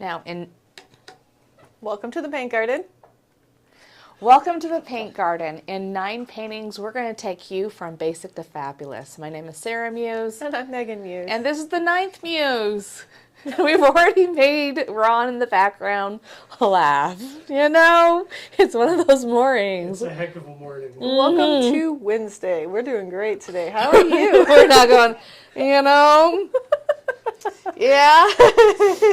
Now, Welcome to the paint garden. welcome to the paint garden. In 9 paintings, we're going to take you from basic to fabulous. My name is Sarah Muse. And I'm Megan Muse. And this is the 9th Muse. We've already made Ron in the background laugh. You know, it's one of those mornings. It's a heck of a morning. Welcome to Wednesday. We're doing great today. How are you? We're not going, you know. Yeah.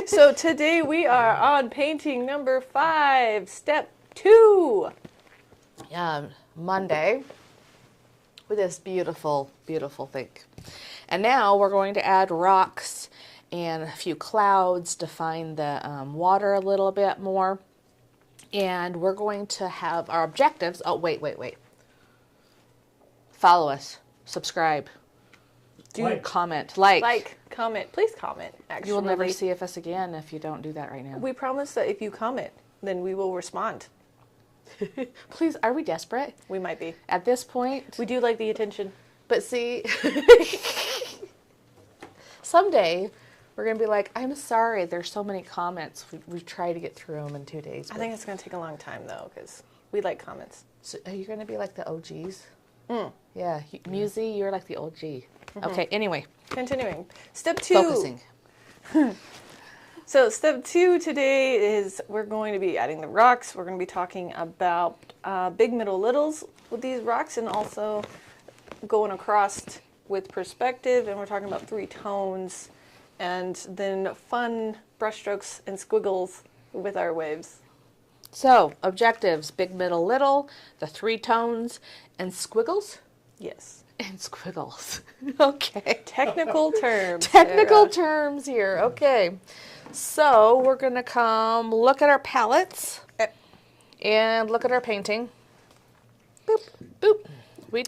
So today we are on painting number 5, step 2. Monday with this beautiful, beautiful thing. And now we're going to add rocks and a few clouds, define the water a little bit more. And we're going to have our objectives. Oh, wait. Follow us. Subscribe. Comment. Like, comment. Please comment, actually. You will never see us again if you don't do that right now. We promise that if you comment, then we will respond. Please, are we desperate? We might be. At this point? We do like the attention. But see, someday we're going to be like, I'm sorry, there's so many comments. We tried to get through them in 2 days. I think it's going to take a long time, though, because we like comments. So are you going to be like the OGs? Mm. Yeah. Musey, you're like the OG. Mm-hmm. Okay, anyway. Continuing. Step 2. Focusing. So step 2 today is we're going to be adding the rocks. We're going to be talking about big, middle, littles with these rocks, and also going across with perspective. And we're talking about 3 tones, and then fun brushstrokes and squiggles with our waves. So, objectives, big, middle, little, the 3 tones, and squiggles? Yes. And squiggles. Okay. Technical terms. Technical terms here. Okay. So, we're going to come look at our palettes and look at our painting. Boop. Boop. We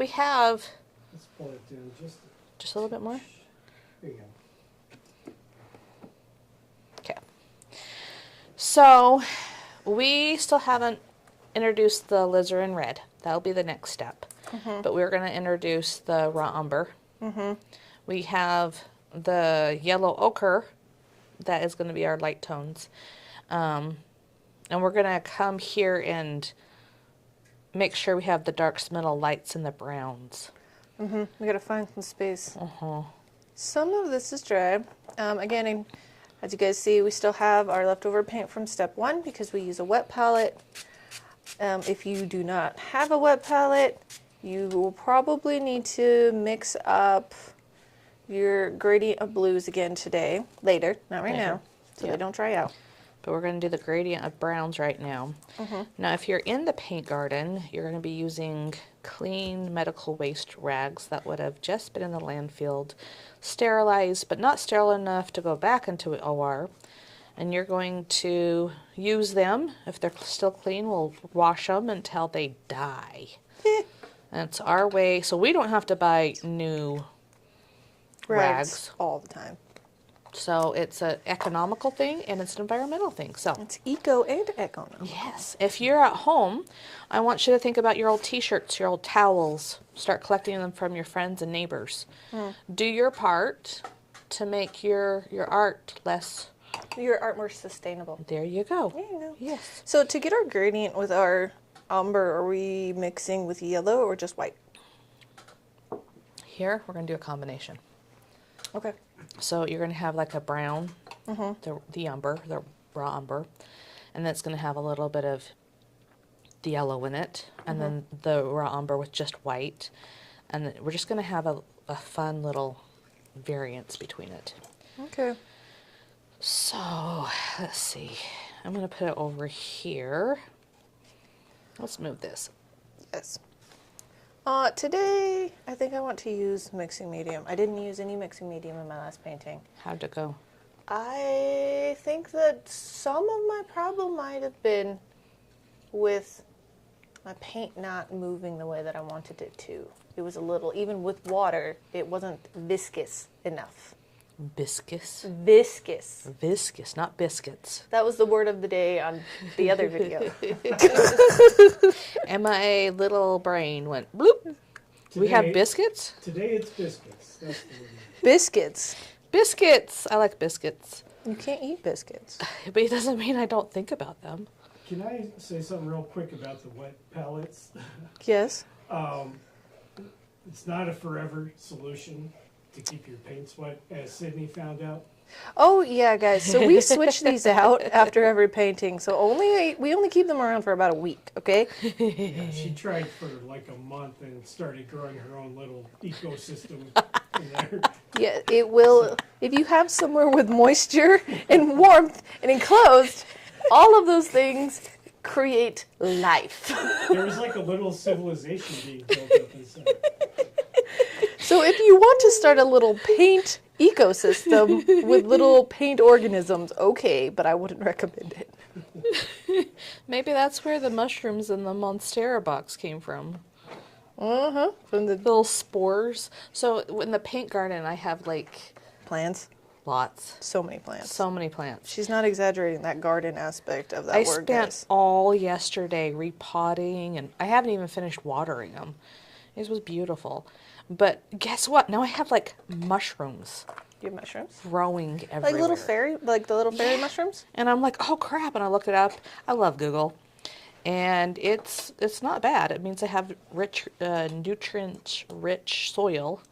have... Let's pull it down just a little bit more? There you go. Okay. So, we still haven't introduced the alizarin red. That'll be the next step. Mm-hmm. But we're going to introduce the raw umber. Mm-hmm. We have the yellow ochre. That is going to be our light tones. And we're going to come here and make sure we have the darks, middle lights, and the browns. Mm-hmm. We got to find some space. Uh-huh. Some of this is dry. Again, as you guys see, we still have our leftover paint from step 1 because we use a wet palette. If you do not have a wet palette, you will probably need to mix up your gradient of blues again today, later, not right now, so they don't dry out. But we're going to do the gradient of browns right now. Mm-hmm. Now, if you're in the paint garden, you're going to be using clean medical waste rags that would have just been in the landfill, sterilized, but not sterile enough to go back into an OR. And you're going to use them. If they're still clean, we'll wash them until they die. And it's our way, so we don't have to buy new rags all the time. So it's an economical thing and it's an environmental thing. So it's eco and economical. Yes. If you're at home, I want you to think about your old t-shirts, your old towels. Start collecting them from your friends and neighbors. Do your part to make your art less... Your art more sustainable. There you go. There you go. Yes. So to get our gradient with our umber, are we mixing with yellow or just white? Here, we're going to do a combination. Okay. So you're going to have like a brown, the umber, the raw umber, and then it's going to have a little bit of the yellow in it, and then the raw umber with just white, and then we're just going to have a fun little variance between it. Okay. So, let's see. I'm going to put it over here. Let's move this. Yes. Today, I think I want to use mixing medium. I didn't use any mixing medium in my last painting. How'd it go? I think that some of my problem might have been with my paint not moving the way that I wanted it to. It was a little, even with water, it wasn't viscous enough. Viscous? Viscous. Viscous, not biscuits. That was the word of the day on the other video. And my little brain went bloop. We have biscuits? Today it's biscuits. That's the word. Biscuits. Biscuits. I like biscuits. You can't eat biscuits. But it doesn't mean I don't think about them. Can I say something real quick about the wet palettes? Yes. It's not a forever solution to keep your paints wet, as Sydney found out. Oh yeah, guys. So we switch these out after every painting. So we only keep them around for about a week. Okay. Yeah, she tried for like a month and started growing her own little ecosystem in there. Yeah, it will. If you have somewhere with moisture and warmth and enclosed, all of those things create life. There was like a little civilization being built up inside. So if you want to start a little paint ecosystem with little paint organisms, okay, but I wouldn't recommend it. Maybe that's where the mushrooms in the Monstera box came from. From the Little spores. So in the paint garden, I have like plants. lots. So many plants. So many plants. She's not exaggerating that garden aspect of that I word, spent guys. all yesterday repotting, and I haven't even finished watering them. It was beautiful. But guess what? Now I have like mushrooms You have mushrooms? growing everywhere. Like the little fairy mushrooms? And I'm like, oh crap! And I looked it up. I love Google, and it's not bad. It means I have rich, nutrient-rich soil.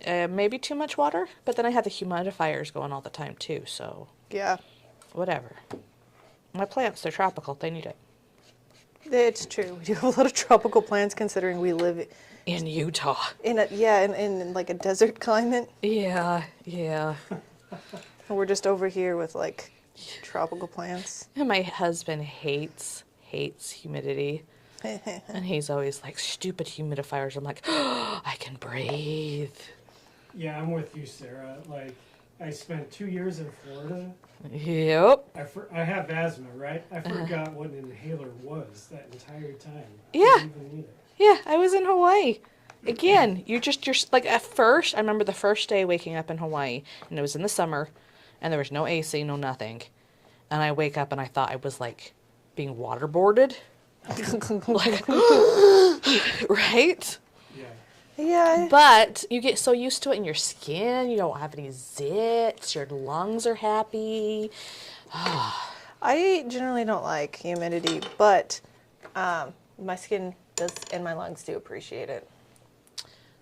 Maybe too much water, but then I have the humidifiers going all the time too. So Yeah. whatever. My plants, they're tropical. They need it. It's true. We do have a lot of tropical plants considering we live In Utah. in like a desert climate. Yeah, yeah. And we're just over here with like tropical plants. And my husband hates humidity. And he's always like, stupid humidifiers. I'm like, oh, I can breathe. Yeah, I'm with you, Sarah. Like, I spent 2 years in Florida. Yep. I have asthma, right? I forgot what an inhaler was that entire time. Yeah. Didn't even need it. Yeah, I was in Hawaii. Again, you're like, at first, I remember the first day waking up in Hawaii, and it was in the summer, and there was no AC, no nothing. And I wake up and I thought I was like being waterboarded. Like, right? Yeah. Yeah. But you get so used to it in your skin, you don't have any zits, your lungs are happy. I generally don't like humidity, but my skin does and my lungs do appreciate it.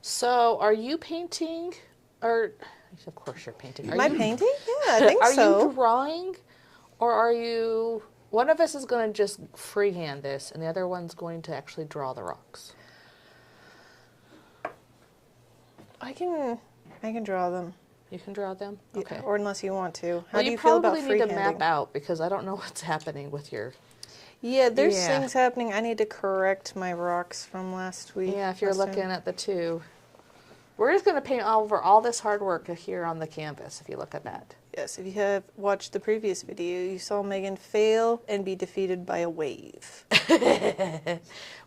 So, are you painting, or of course you're painting. Am I painting? Yeah, I think Are so. you drawing, or are you? One of us is going to just freehand this, and the other one's going to actually draw the rocks. I can draw them. You can draw them, Yeah, okay. or unless you want to. How Well, do you you feel about probably need to map freehanding? out because I don't know what's happening with your. Yeah, there's Yeah. things happening. I need to correct my rocks from last week. Yeah, if you're last looking time. at the two. We're just going to paint over all this hard work here on the canvas, if you look at that. Yes, if you have watched the previous video, you saw Megan fail and be defeated by a wave.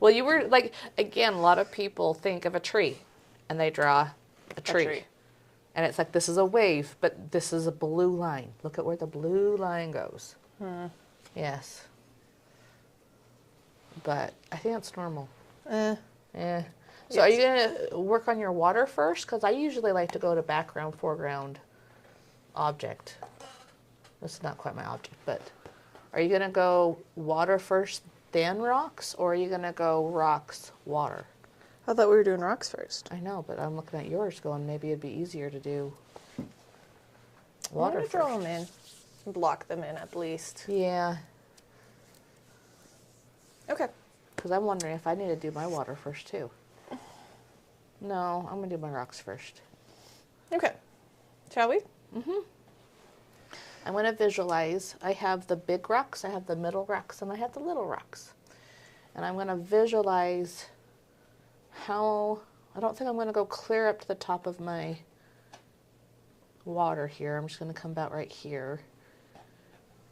Well, you were, like, again, a lot of people think of a tree, and they draw a tree. tree. And it's like, this is a wave, but this is a blue line. Look at where the blue line goes. Yes. But I think that's normal. Yeah. So are you going to work on your water first? Because I usually like to go to background, foreground, object. This is not quite my object, but are you going to go water first, then rocks? Or are you going to go rocks, water? I thought we were doing rocks first. I know, but I'm looking at yours going, maybe it'd be easier to do I'm water gonna first. draw them in. Block them in at least. Yeah, Okay. because I'm wondering if I need to do my water first too. No, I'm going to do my rocks first. Okay. Shall we? I'm going to visualize. I have the big rocks, I have the middle rocks, and I have the little rocks. And I'm going to visualize how, I don't think I'm going to go clear up to the top of my water here. I'm just going to come about right here.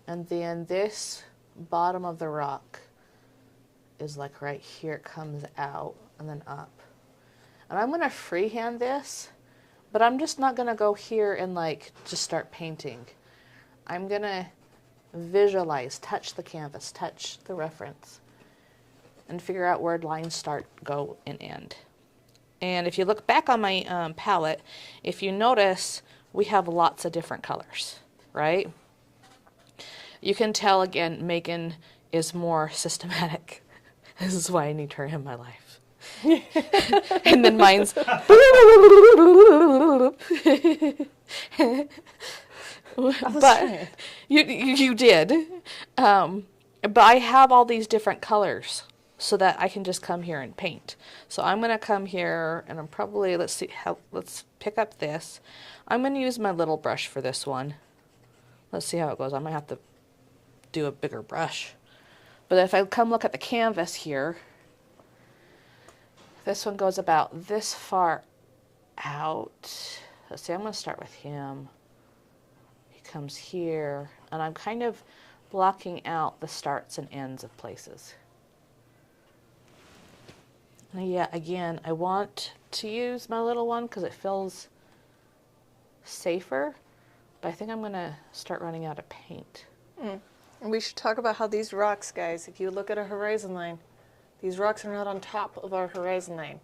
And then this bottom of the rock is like right here. It comes out and then up. And I'm going to freehand this, but I'm just not going to go here and like just start painting. I'm going to visualize, touch the canvas, touch the reference, and figure out where lines start, go, and end. And if you look back on my palette, if you notice, we have lots of different colors. right? You can tell again, Megan is more systematic. This is why I need her in my life. And then mine's but you did. But I have all these different colors so that I can just come here and paint. So I'm going to come here and I'm probably, let's pick up this. I'm going to use my little brush for this one. Let's see how it goes. I might have to do a bigger brush. But if I come look at the canvas here, this one goes about this far out. Let's see, I'm going to start with him. He comes here, and I'm kind of blocking out the starts and ends of places. And yeah, again, I want to use my little one because it feels safer, but I think I'm going to start running out of paint. And we should talk about how these rocks, guys, if you look at a horizon line, these rocks are not on top of our horizon line.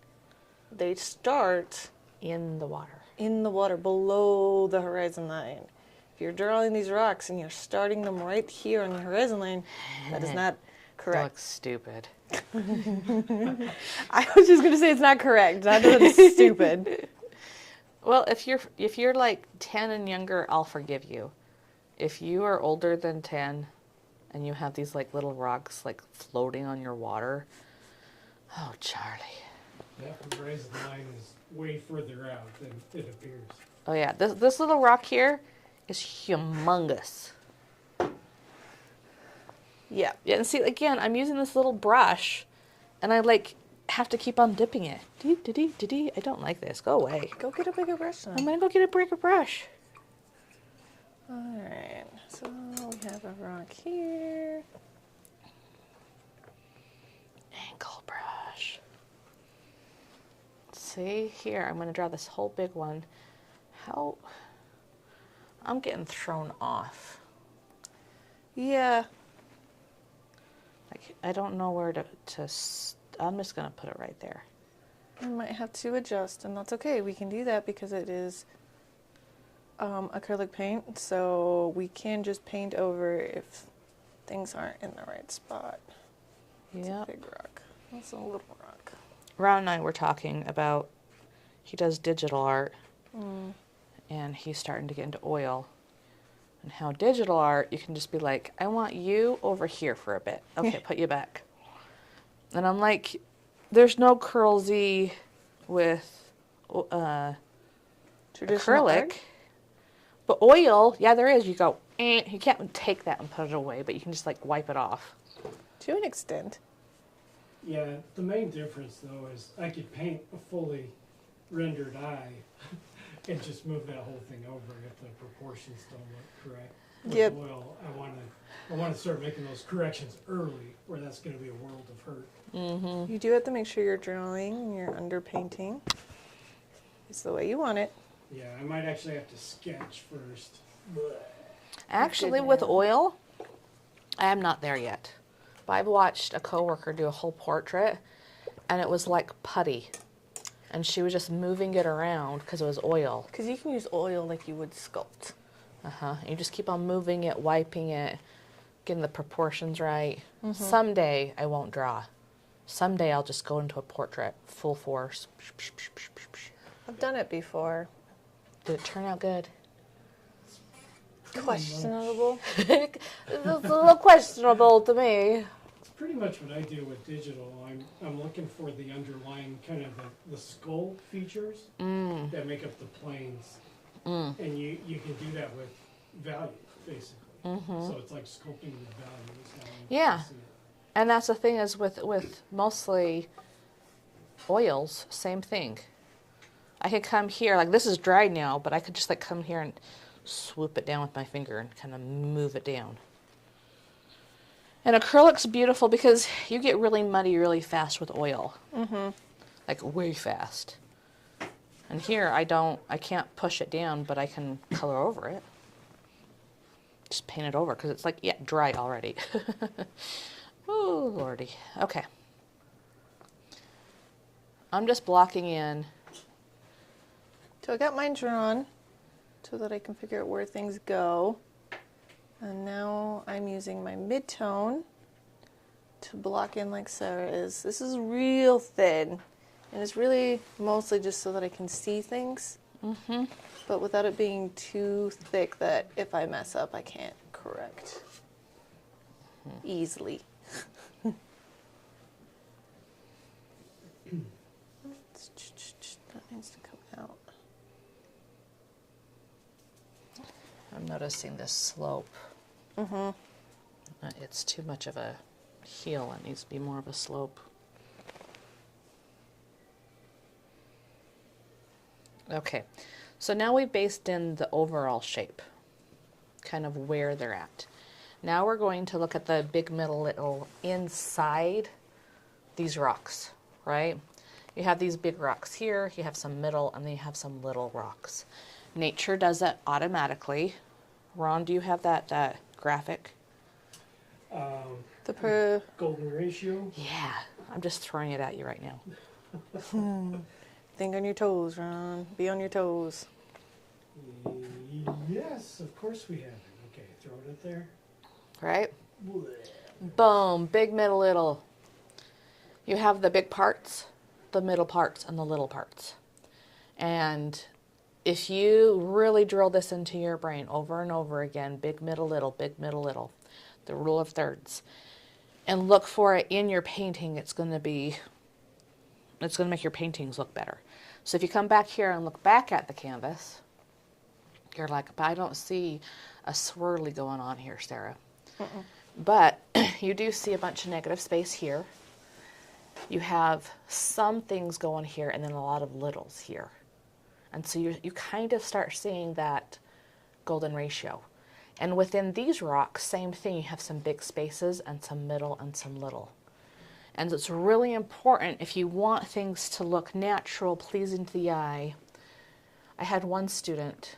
They start In the water. in the water below the horizon line. If you're drawing these rocks and you're starting them right here on the horizon line, that is not That correct. looks stupid. I was just going to say it's not correct, not that it's stupid. Well, if you're like 10 and younger, I'll forgive you. If you are older than 10 and you have these like little rocks like floating on your water, oh, Charlie. That horizon line is way further out than it appears. Oh yeah, this little rock here is humongous. Yeah. Yeah, and see, again, I'm using this little brush, and I like have to keep on dipping it. I don't like this. Go away. Go get a bigger brush then. I'm gonna go get a bigger brush. Alright, so we have a rock here. Angle brush. See here, I'm gonna draw this whole big one. How? I'm getting thrown off. Yeah. Like I don't know where to. I'm just gonna put it right there. We might have to adjust, and that's okay. We can do that because it is acrylic paint, so we can just paint over if things aren't in the right spot. It's Yeah. a big rock. That's a little rock. Ron and I were talking about he does digital art, and he's starting to get into oil. And how digital art, you can just be like, I want you over here for a bit. Okay, put you back. And I'm like, there's no curl Z with Traditional acrylic. art? But oil, yeah, there is. You go, you can't take that and put it away, but you can just like wipe it off. To an extent. Yeah, the main difference though is I could paint a fully rendered eye and just move that whole thing over if the proportions don't look correct. With Yep. oil, I want to start making those corrections early, or that's going to be a world of hurt. You do have to make sure you're drawing and you're underpainting. It's the way you want it. Yeah, I might actually have to sketch first. Actually, with oil, I am not there yet. But I've watched a coworker do a whole portrait, and it was like putty. And she was just moving it around because it was oil. Because you can use oil like you would sculpt. You just keep on moving it, wiping it, getting the proportions right. Someday I won't draw. Someday I'll just go into a portrait full force. I've done it before. Did it turn out good? Questionable. It's a little questionable to me. It's pretty much what I do with digital. I'm looking for the underlying kind of the skull features that make up the planes. And you can do that with value, basically. So it's like sculpting the values. Yeah. And that's the thing is with mostly oils, same thing. I could come here, like this is dry now, but I could just like come here and swoop it down with my finger and kind of move it down. And acrylic's beautiful because you get really muddy really fast with oil. Like way fast. And here I can't push it down, but I can color over it. Just paint it over because it's like, yeah, dry already. Oh, lordy. Okay. I'm just blocking in. So I got mine drawn so that I can figure out where things go. And now I'm using my mid-tone to block in like Sarah is. This is real thin, and it's really mostly just so that I can see things, but without it being too thick that if I mess up, I can't correct easily. That needs to come out. I'm noticing this slope. It's too much of a heel. It needs to be more of a slope. Okay, so now we've based in the overall shape, kind of where they're at. Now we're going to look at the big, middle, little inside these rocks, right? You have these big rocks here, you have some middle, and then you have some little rocks. Nature does that automatically. Ron, do you have that graphic? The Golden ratio. Yeah, I'm just throwing it at you right now. Think on your toes, Ron. Be on your toes. Yes, of course we have it. Okay, throw it up there. Right? Blech. Boom, big, middle, little. You have the big parts, the middle parts, and the little parts. And if you really drill this into your brain over and over again, big, middle, little, the rule of thirds, and look for it in your painting, it's going to make your paintings look better. So if you come back here and look back at the canvas, you're like, but I don't see a swirly going on here, Sarah. But you do see a bunch of negative space here. You have some things going here and then a lot of littles here. And so you kind of start seeing that golden ratio. And within these rocks, same thing, you have some big spaces and some middle and some little. And it's really important if you want things to look natural, pleasing to the eye. I had one student,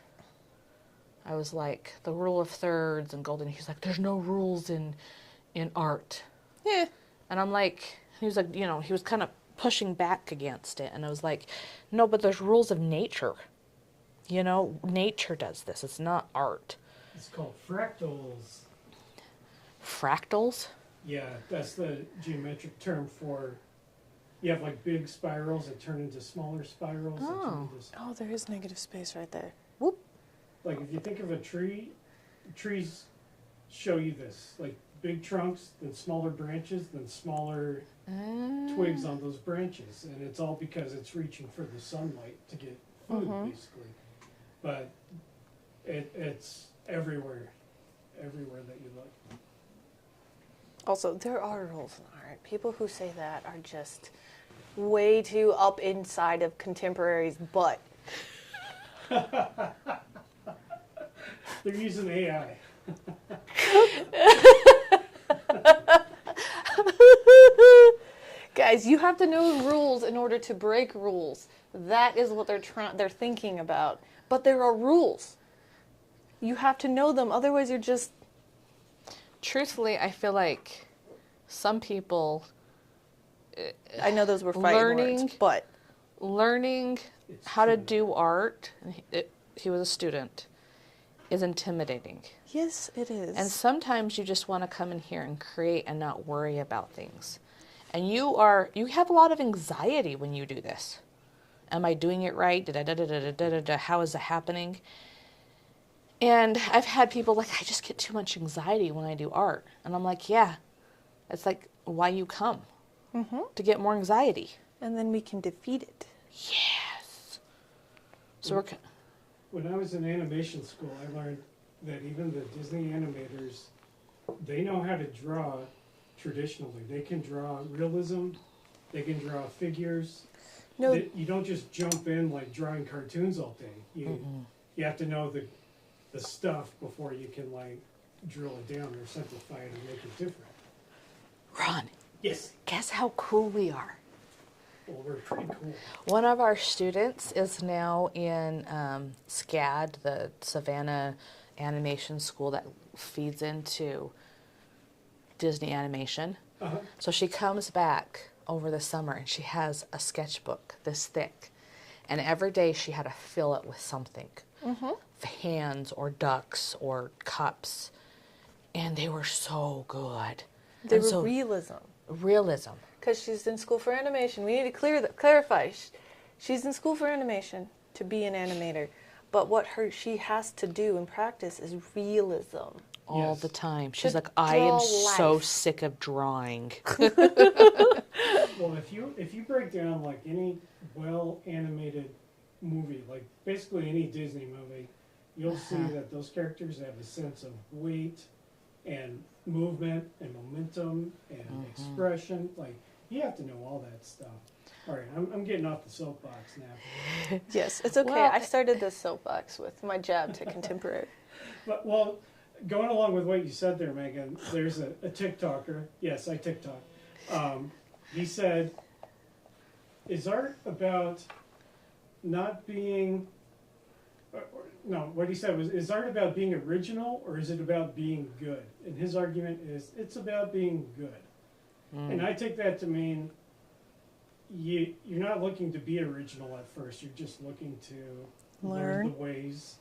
I was like, the rule of thirds and golden, he's like, there's no rules in art. Yeah. And I'm like, he was like, he was kind of pushing back against it. And I was like, no, but there's rules of nature. Nature does this. It's not art. It's called fractals. Fractals? Yeah, that's the geometric term for. You have like big spirals that turn into smaller spirals. That turn into, Oh, there is negative space right there. Whoop. like if you think of a tree, trees show you this. Like big trunks, then smaller branches, then smaller twigs on those branches. And it's all because it's reaching for the sunlight to get food, basically. But it's everywhere that you look. Also, there are rules in art. People who say that are just way too up inside of contemporaries' butt. They're using AI. Guys, you have to know rules in order to break rules. That is what they're thinking about. But there are rules. You have to know them, otherwise you're just... Truthfully, I feel like some people I know those were fighting words, but... learning It's how to true. do art, and he was a student, is intimidating. Yes, it is. And sometimes you just want to come in here and create and not worry about things. And you have a lot of anxiety when you do this. Am I doing it right? How is it happening? And I've had people like, I just get too much anxiety when I do art. And I'm like, yeah, it's like why you come, to get more anxiety. And then we can defeat it. Yes. So When I was in animation school, I learned that even the Disney animators, they know how to draw traditionally. They can draw realism, they can draw figures. No, You don't just jump in like drawing cartoons all day. You have to know the stuff before you can like drill it down or simplify it and make it different. Ron, Yes. guess how cool we are. Well, we're pretty cool. One of our students is now in SCAD, the Savannah Animation School that feeds into Disney Animation. So she comes back over the summer and she has a sketchbook this thick. And every day she had to fill it with something. Hands or ducks or cups. and they were so good. They And were so realism. realism. Because she's in school for animation. We need to clarify. She's in school for animation to be an animator. But what she has to do in practice is realism. All Yes. the time. She's To like, I am draw so life." sick of drawing. Well, if you break down like any well animated movie, like basically any Disney movie, you'll see that those characters have a sense of weight and movement and momentum and expression. Like you have to know all that stuff. All right, I'm getting off the soapbox now. Yes, it's okay. Well, I started this soapbox with my jab to contemporary. But well, going along with what you said there, Megan, there's a TikToker. Yes, I TikTok. He said, "Is art about not being?" No, what he said was, "Is art about being original or is it about being good?" And his argument is, it's about being good. And I take that to mean you're not looking to be original at first. You're just looking to learn the ways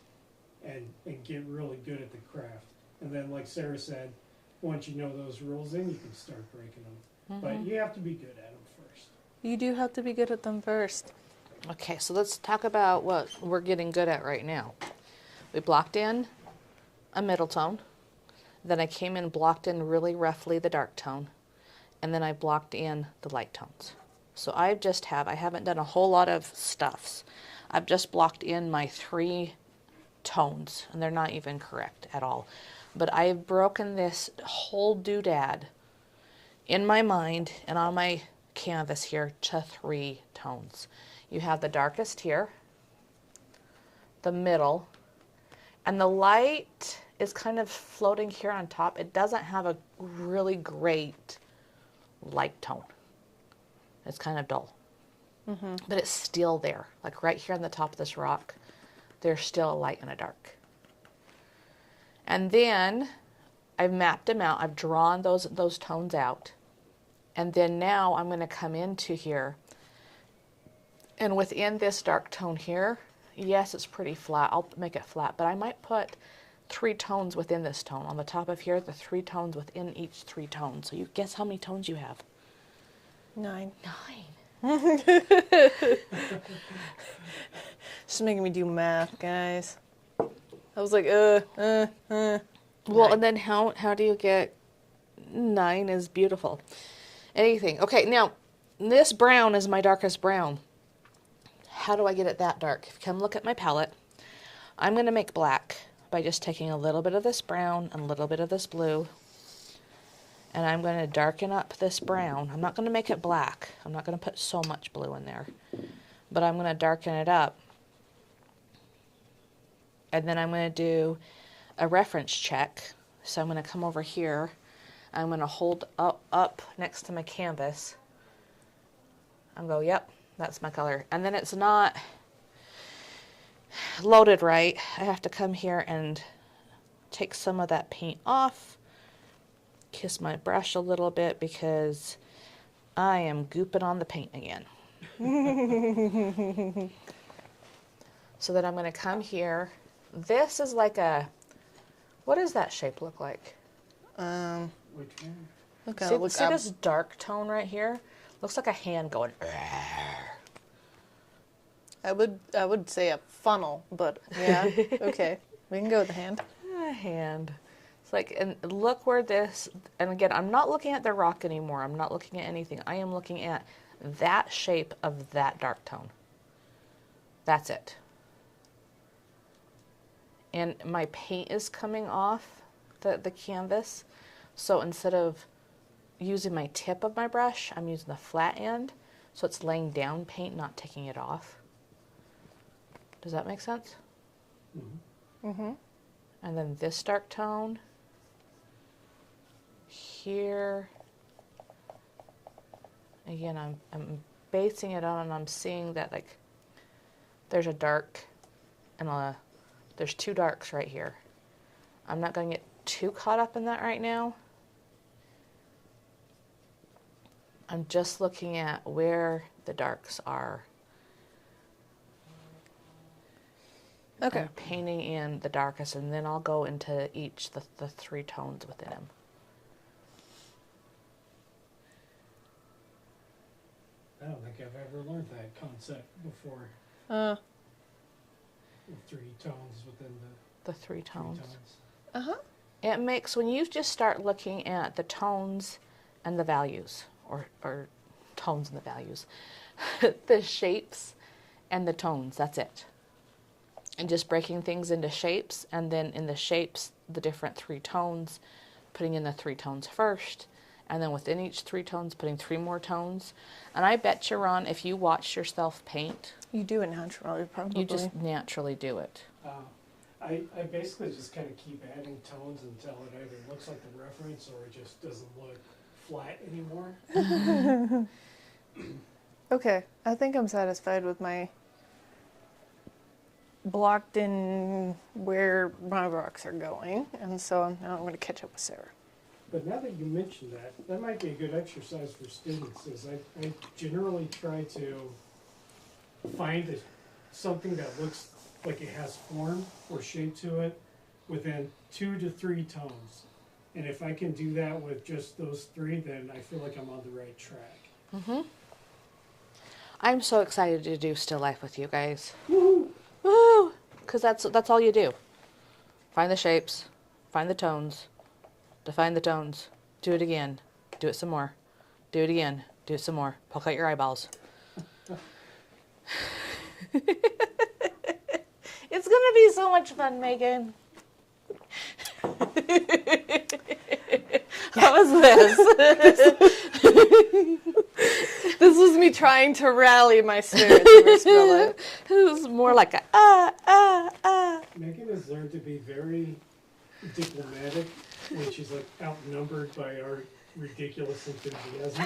and get really good at the craft. And then, like Sarah said, once you know those rules, then you can start breaking them. But you have to be good at them first. You do have to be good at them first. Okay, so let's talk about what we're getting good at right now. We blocked in a middle tone. Then I came in and blocked in really roughly the dark tone. And then I blocked in the light tones. So I haven't done a whole lot of stuffs. I've just blocked in my 3 tones, and they're not even correct at all. But I've broken this whole doodad in my mind and on my canvas here to 3 tones. You have the darkest here, the middle, and the light is kind of floating here on top. It doesn't have a really great light tone. It's kind of dull. But it's still there. Like right here on the top of this rock, there's still a light and a dark. And then I've mapped them out. I've drawn those tones out. And then now I'm going to come into here. And within this dark tone here, yes, it's pretty flat. I'll make it flat. But I might put 3 tones within this tone. On the top of here, the 3 tones within each 3 tones. So you guess how many tones you have? 9. 9. Just making me do math, guys. I was like, Well, 9. and then how do you get 9 is beautiful. Anything. Okay, now, this brown is my darkest brown. How do I get it that dark? If you come look at my palette, I'm going to make black by just taking a little bit of this brown and a little bit of this blue. And I'm going to darken up this brown. I'm not going to make it black. I'm not going to put so much blue in there. But I'm going to darken it up. And then I'm going to do a reference check. So I'm going to come over here. I'm going to hold up next to my canvas. I'm go, yep, that's my color. And then it's not loaded right. I have to come here and take some of that paint off. Kiss my brush a little bit because I am gooping on the paint again. So then I'm going to come here. This is like what does that shape look like? Which one? Look See this dark tone right here? Looks like a hand going. I would say a funnel, but yeah, okay. We can go with the hand. A hand. It's like, and look where this, and again, I'm not looking at the rock anymore. I'm not looking at anything. I am looking at that shape of that dark tone. That's it. And my paint is coming off the canvas. So instead of using my tip of my brush, I'm using the flat end. So it's laying down paint, not taking it off. Does that make sense? And then this dark tone here. Again, I'm basing it on, and I'm seeing that like there's a dark and there's 2 darks right here. I'm not going to get too caught up in that right now. I'm just looking at where the darks are. Okay. And painting in the darkest, and then I'll go into each, the 3 tones within them. I don't think I've ever learned that concept before. Uh, The 3 tones within The 3 the 3 tones. tones. uh-huh. It makes, when you just start looking at the tones and the values, or tones and the values, the shapes and the tones, that's it. And just breaking things into shapes, and then in the shapes, the different 3 tones, putting in the 3 tones first, and then within each 3 tones, putting 3 more tones. And I bet you, Ron, if you watch yourself paint, You do it naturally, probably. you just naturally do it. I basically just kind of keep adding tones until it either looks like the reference or it just doesn't look flat anymore. Okay, I think I'm satisfied with my blocked in where my rocks are going, and so now I'm going to catch up with Sarah. But now that you mentioned that, that might be a good exercise for students, is I generally try to find something that looks like it has form or shape to it within 2 to 3 tones. And if I can do that with just those 3, then I feel like I'm on the right track. Mm-hmm. I'm so excited to do Still Life with you guys. Woo! Woo! Because that's all you do. Find the shapes, find the tones, define the tones, do it again, do it some more, do it again, do it some more, poke out your eyeballs. It's gonna be so much fun, Megan. How was this? This was me trying to rally my spirits, Marcella. It was more like a Megan has learned to be very diplomatic when she's like outnumbered by our ridiculous enthusiasm.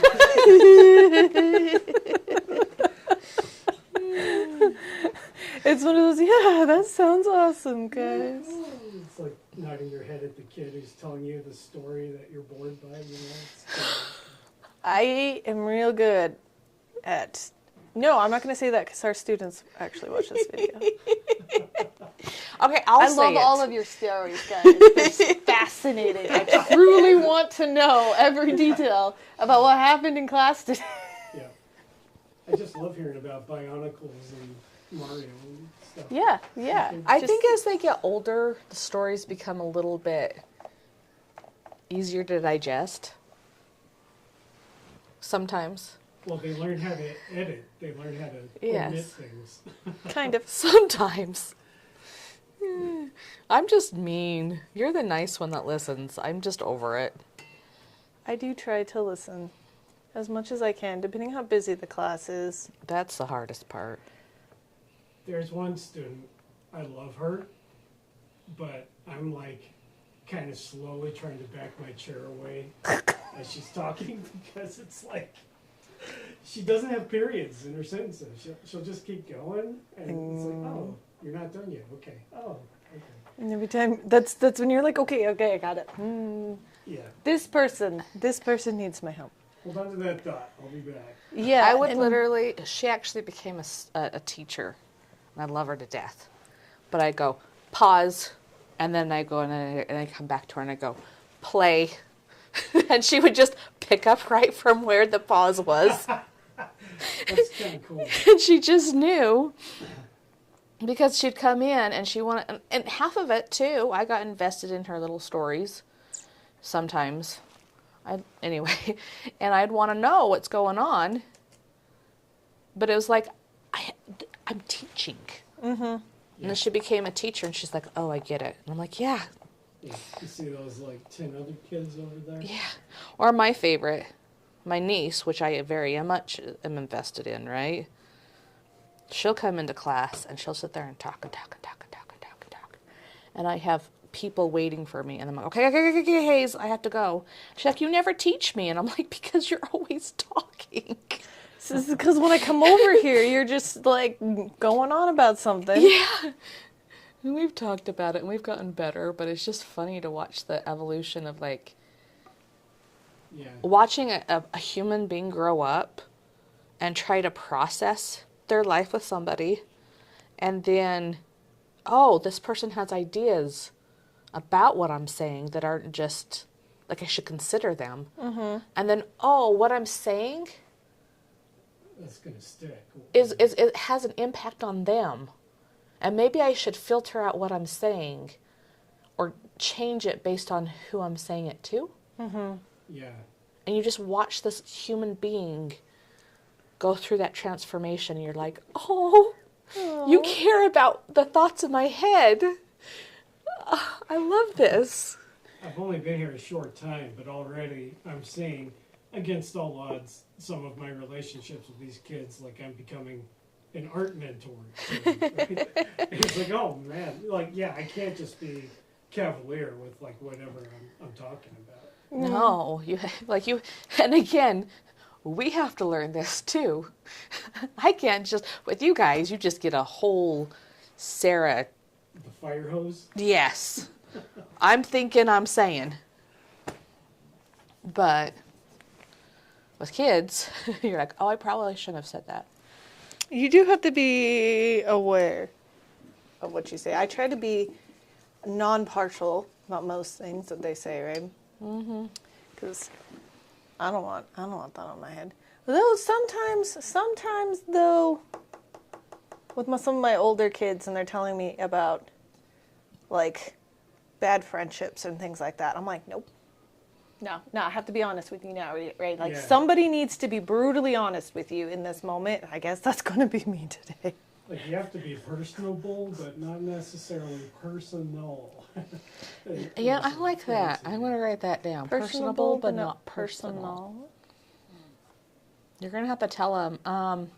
It's one of those, yeah, that sounds awesome, guys. It's like nodding your head at the kid who's telling you the story that you're bored by, you know? It's I am real good at... No, I'm not going to say that because our students actually watch this video. okay, I say love it. all of your stories, guys. They're fascinating. I truly want to know every detail about what happened in class today. yeah. I just love hearing about Bionicles and Mario and stuff. Yeah, yeah. I think as they get older, the stories become a little bit easier to digest. Sometimes. Well, they learn how to edit. They learn how to omit things. Kind of. Sometimes. I'm just mean. You're the nice one that listens. I'm just over it. I do try to listen as much as I can, depending how busy the class is. That's the hardest part. There's one student, I love her, but I'm like kind of slowly trying to back my chair away as she's talking because it's like she doesn't have periods in her sentences. She'll just keep going, and it's like, oh, you're not done yet. Okay. Oh, okay. And every time, that's when you're like, okay, I got it. Yeah. This person needs my help. Hold on to that thought. I'll be back. Yeah, I would literally, she actually became a teacher, and I love her to death. But I go, pause, and then I go and I come back to her and I go, play. And she would just pick up right from where the pause was. That's kind of cool. And she just knew because she'd come in and she wanted, and half of it too, I got invested in her little stories sometimes. Anyway, and I'd want to know what's going on. But it was like, I'm teaching. Mm-hmm. And then she became a teacher and she's like, oh, I get it. And I'm like, yeah. Yeah. You see those like 10 other kids over there? Yeah. Or my favorite, my niece, which I very much am invested in, right? She'll come into class and she'll sit there and talk and talk and talk and talk and talk and talk. And I have people waiting for me. And I'm like, okay, Hayes, I have to go. She's like, you never teach me. And I'm like, because you're always talking. This is because when I come over here, you're just like going on about something. Yeah. And we've talked about it and we've gotten better, but it's just funny to watch the evolution of like watching a human being grow up and try to process their life with somebody and then oh, this person has ideas about what I'm saying that aren't just like I should consider them. And then, oh, what I'm saying That's gonna stick. is it has an impact on them. And maybe I should filter out what I'm saying or change it based on who I'm saying it to. Yeah. And you just watch this human being go through that transformation. And you're like, oh, you care about the thoughts in my head. I love this. I've only been here a short time, but already I'm seeing, against all odds, some of my relationships with these kids, like I'm becoming an art mentor. To them, right? It's like, oh man, like, yeah, I can't just be cavalier with like whatever I'm talking about. No, and again, we have to learn this too. I can't just, with you guys, you just get a whole Sarah. The fire hose. Yes. I'm thinking, I'm saying. But with kids, you're like, oh, I probably shouldn't have said that. You do have to be aware of what you say. I try to be non-partial about most things that they say, right? Because I don't want that on my head. Though sometimes though, with some of my older kids, and they're telling me about like bad friendships and things like that, I'm like, nope. No, I have to be honest with you now, right? Like, Yeah. somebody needs to be brutally honest with you in this moment. I guess that's going to be me today. Like, you have to be personable, but not necessarily personal. Yeah, I like that. I'm going to write that down. Personable, but not personal. You're going to have to tell them,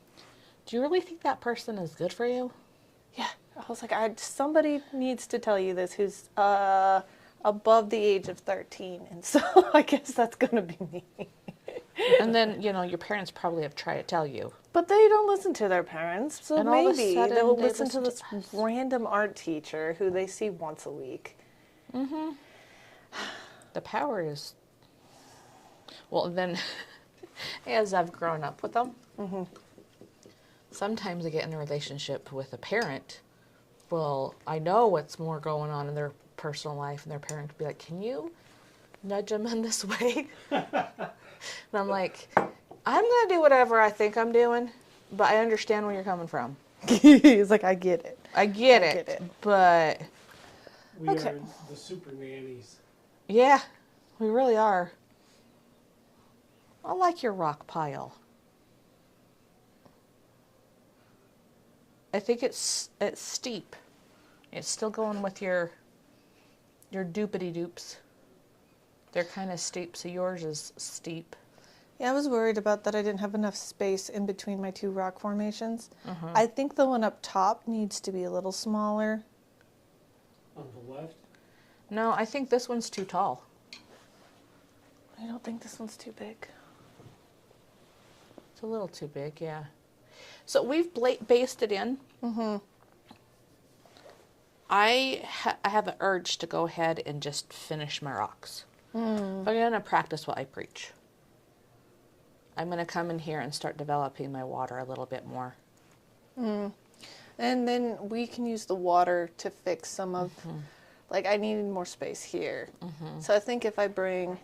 do you really think that person is good for you? Yeah, I was like, somebody needs to tell you this who's above the age of 13, and so I guess that's going to be me. And then, your parents probably have tried to tell you. But they don't listen to their parents, so And all of a maybe sudden they'll they listen to listen this to us. random art teacher who they see once a week. The power is... Well, then, as I've grown up with them, sometimes I get in a relationship with a parent. Well, I know what's more going on in their personal life, and their parent would be like, can you nudge them in this way? And I'm like, I'm going to do whatever I think I'm doing, but I understand where you're coming from. He's like, I get it. I get it, but We Okay. are the super nannies. yeah, we really are. I like your rock pile. I think it's steep. It's still going with your doopity doops. They're kind of steep, so yours is steep. Yeah, I was worried about that. I didn't have enough space in between my two rock formations. I think the one up top needs to be a little smaller. On the left, No, I think this one's too tall. I don't think this one's too big. It's a little too big, yeah. So we've based it in. I have an urge to go ahead and just finish my rocks. I'm going to practice what I preach. I'm going to come in here and start developing my water a little bit more. And then we can use the water to fix some of, like, I needed more space here. So I think if I bring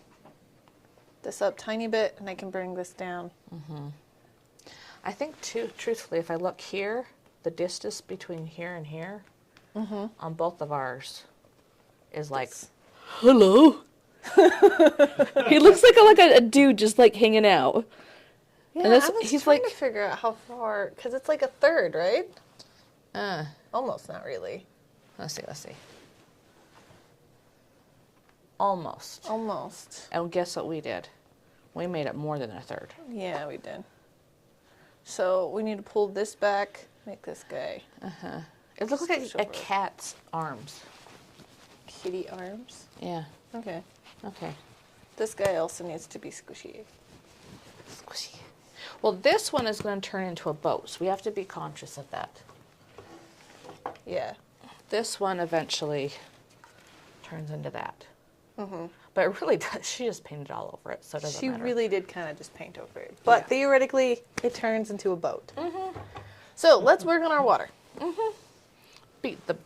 this up tiny bit and I can bring this down. I think, too, truthfully, if I look here, the distance between here and here on both of ours is like, hello. He looks like a dude just like hanging out. Yeah, And I this- was he's trying like- to figure out how far, because it's like a third, right? Almost, not really. Let's see. Almost. Almost. And guess what we did? We made it more than a third. Yeah, we did. So we need to pull this back, make this guy It looks like Squish a over it. cat's arms. kitty arms. Yeah. Okay. Okay. This guy also needs to be squishy. Squishy. Well, this one is going to turn into a boat, so we have to be conscious of that. Yeah. This one eventually turns into that. But it really does. She just painted all over it, so it doesn't She matter. really did kind of just paint over it. But Yeah. theoretically, it turns into a boat. So let's work on our water. Beat the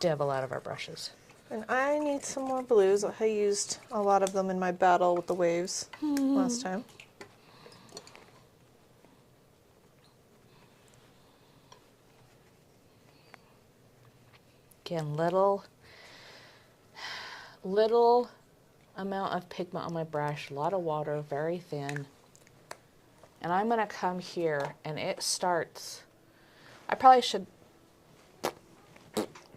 devil out of our brushes. And I need some more blues. I used a lot of them in my battle with the waves last time. Again, little amount of pigment on my brush, a lot of water, very thin. And I'm going to come here and it starts, I probably should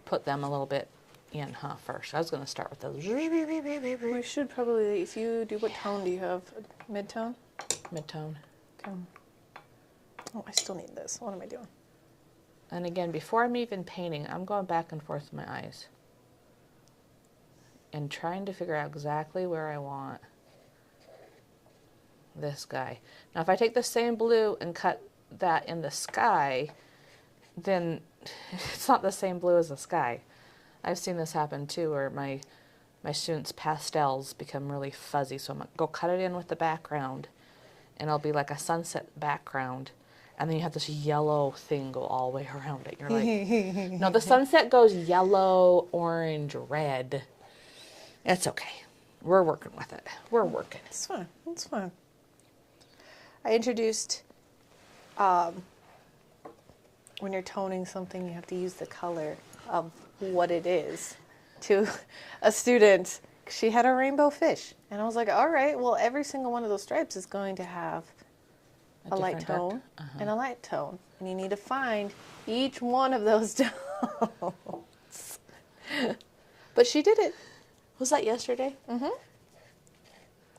put them a little bit in, first. I was going to start with those. We should probably, if you do, what tone do you have? Mid-tone? Mid-tone. Okay. Oh, I still need this. What am I doing? And again, before I'm even painting, I'm going back and forth with my eyes and trying to figure out exactly where I want this guy. Now, if I take the same blue and cut that in the sky, then it's not the same blue as the sky. I've seen this happen too, where my students' pastels become really fuzzy. So I'm going to go cut it in with the background, and it'll be like a sunset background. And then you have this yellow thing go all the way around it. You're like, no, the sunset goes yellow, orange, red. It's okay. We're working with it. We're working. It's fine. It's fine. I introduced, when you're toning something, you have to use the color of what it is to a student. She had a rainbow fish. And I was like, all right, well, every single one of those stripes is going to have a light different tone dark. and a light tone. And you need to find each one of those tones. But she did it. Was that yesterday? Mm-hmm.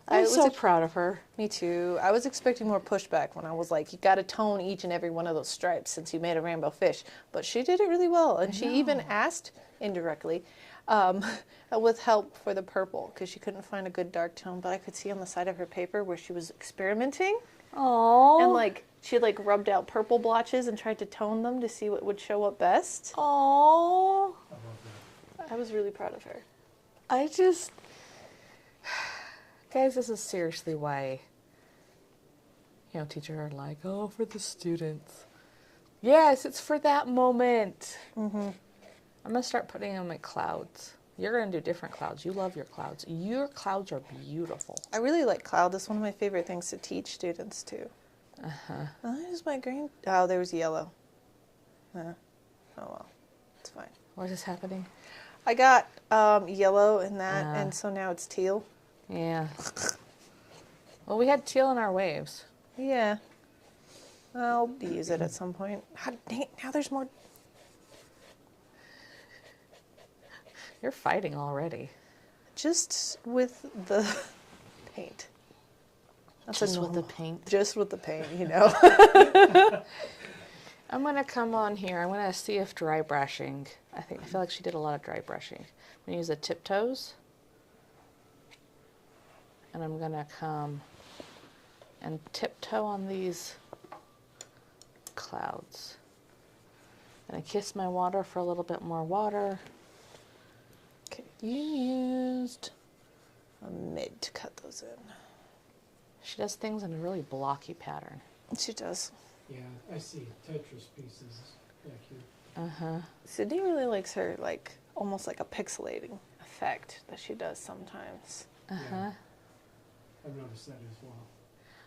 I was so ex- proud of her. Me too. I was expecting more pushback when I was like, you got to tone each and every one of those stripes since you made a rainbow fish. But she did it really well. And she even asked indirectly with help for the purple because she couldn't find a good dark tone. But I could see on the side of her paper where she was experimenting. Oh. And like she like rubbed out purple blotches and tried to tone them to see what would show up best. Oh. I love that. I was really proud of her. I just, guys, this is seriously why, teachers are like, oh, for the students. Yes, it's for that moment. Mm-hmm. I'm going to start putting in my clouds. You're going to do different clouds. You love your clouds. Your clouds are beautiful. I really like cloud. That's one of my favorite things to teach students too. There's my green. Oh, there was yellow. Oh well, it's fine. What is happening? I got yellow in that, and so now it's teal. Yeah. Well, we had teal in our waves. Yeah. I'll use it at some point. Dang it, now there's more. You're fighting already. Just with the paint. That's Just with the normal- paint. Just with the paint, you know. I'm going to come on here. I'm going to see if dry brushing. I feel like she did a lot of dry brushing. I'm going to use the tiptoes. And I'm going to come and tiptoe on these clouds. And I kiss my water for a little bit more water. Okay, you used a mid to cut those in. She does things in a really blocky pattern. She does. Yeah, I see Tetris pieces back here. Uh-huh. Sydney really likes her, like, almost like a pixelating effect that she does sometimes. Uh-huh. Yeah. I've noticed that as well.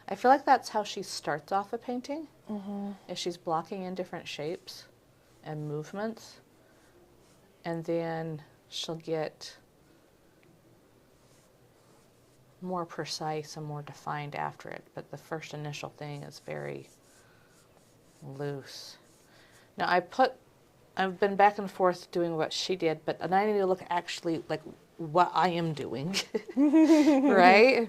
I feel like that's how she starts off a painting. Mm-hmm. Is she's blocking in different shapes and movements. And then she'll get more precise and more defined after it. But the first initial thing is very loose. Now I've been back and forth doing what she did, but I need to look actually like what I am doing, right?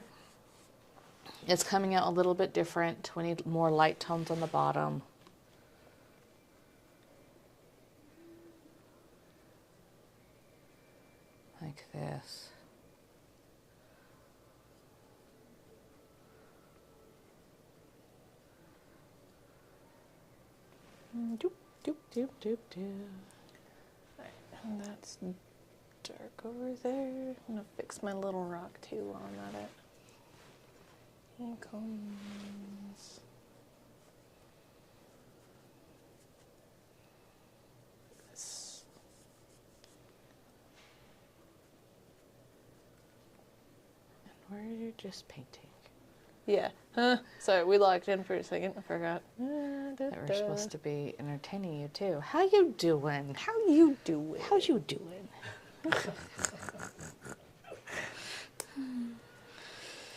It's coming out a little bit different. We need more light tones on the bottom. Like this. Doop, doop, doop, doop, doop. And that's dark over there. I'm going to fix my little rock too while I'm at it. Here comes. This. just painting. Yeah. Huh? Sorry, we locked in for a second. I forgot. That we're supposed to be entertaining you too. How you doing? How you doing? How's you doing?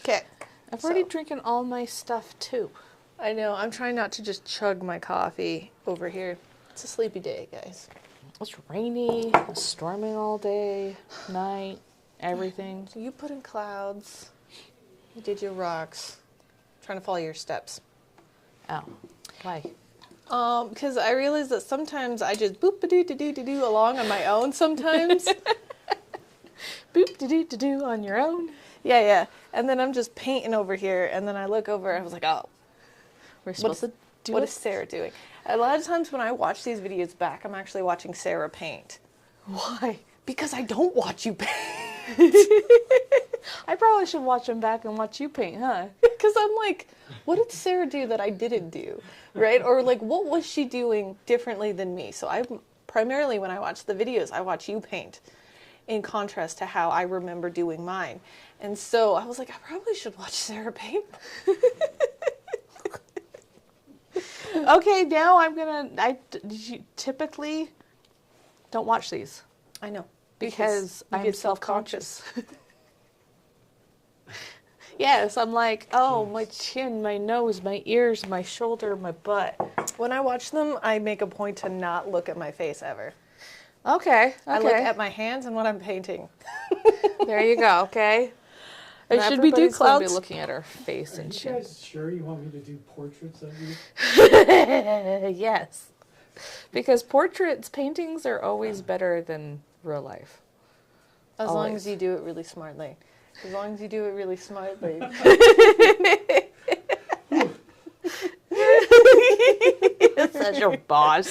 Okay. I've already drinking all my stuff too. I know. I'm trying not to just chug my coffee over here. It's a sleepy day, guys. It's rainy, it's storming all day, night, everything. So you put in clouds. You did your rocks. Trying to follow your steps. Oh, why? Because I realize that sometimes I just boop doo doo doo doo along on my own sometimes. Boop de doo de doo on your own. Yeah. And then I'm just painting over here, and then I look over, I was like, oh, We're supposed to do what it. is Sarah doing? A lot of times when I watch these videos back, I'm actually watching Sarah paint. Why? Because I don't watch you paint. I probably should watch them back and watch you paint, huh? Because I'm like, what did Sarah do that I didn't do? Right? Or like, what was she doing differently than me? So I primarily, when I watch the videos, I watch you paint in contrast to how I remember doing mine. And so I was like, I probably should watch Sarah paint. Okay, now I typically don't watch these I know. because you I'm get self-conscious. Yes, I'm like, oh, my chin, my nose, my ears, my shoulder, my butt. When I watch them, I make a point to not look at my face ever. Okay. I look at my hands and what I'm painting. There you go. Okay. Or should we do Everybody's gonna clouds? Be looking at her face Are and you chin. guys sure you want me to do portraits of you? Yes, because paintings are always better than real life. As long Always. as you do it really smartly. As long as you do it really smartly. Such your boss.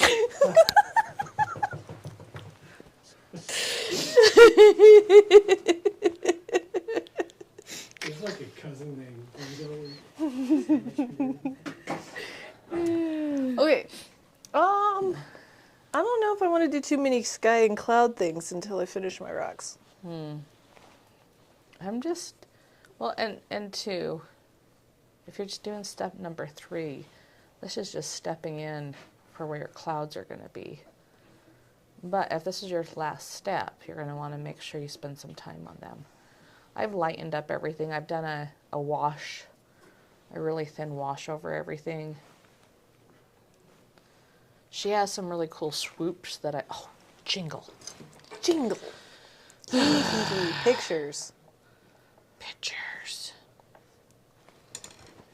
There's like a cousin named Guido. Okay. I don't know if I want to do too many sky and cloud things until I finish my rocks. I'm just, well, and two, if you're just doing step number 3, this is just stepping in for where your clouds are going to be. But if this is your last step, you're going to want to make sure you spend some time on them. I've lightened up everything. I've done a wash, a really thin wash over everything. She has some really cool swoops that jingle. Jingle. Pictures. Pictures.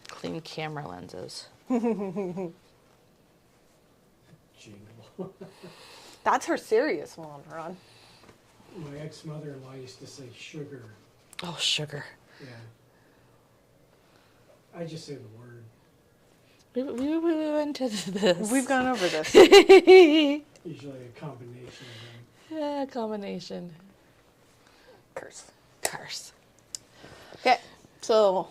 Clean camera lenses. Jingle. That's her serious one, Ron. My ex-mother-in-law used to say sugar. Oh, sugar. Yeah. I just say the word. We went to this. We've gone over this. Usually a combination of them. Yeah, combination. Curse. Curse. Okay, so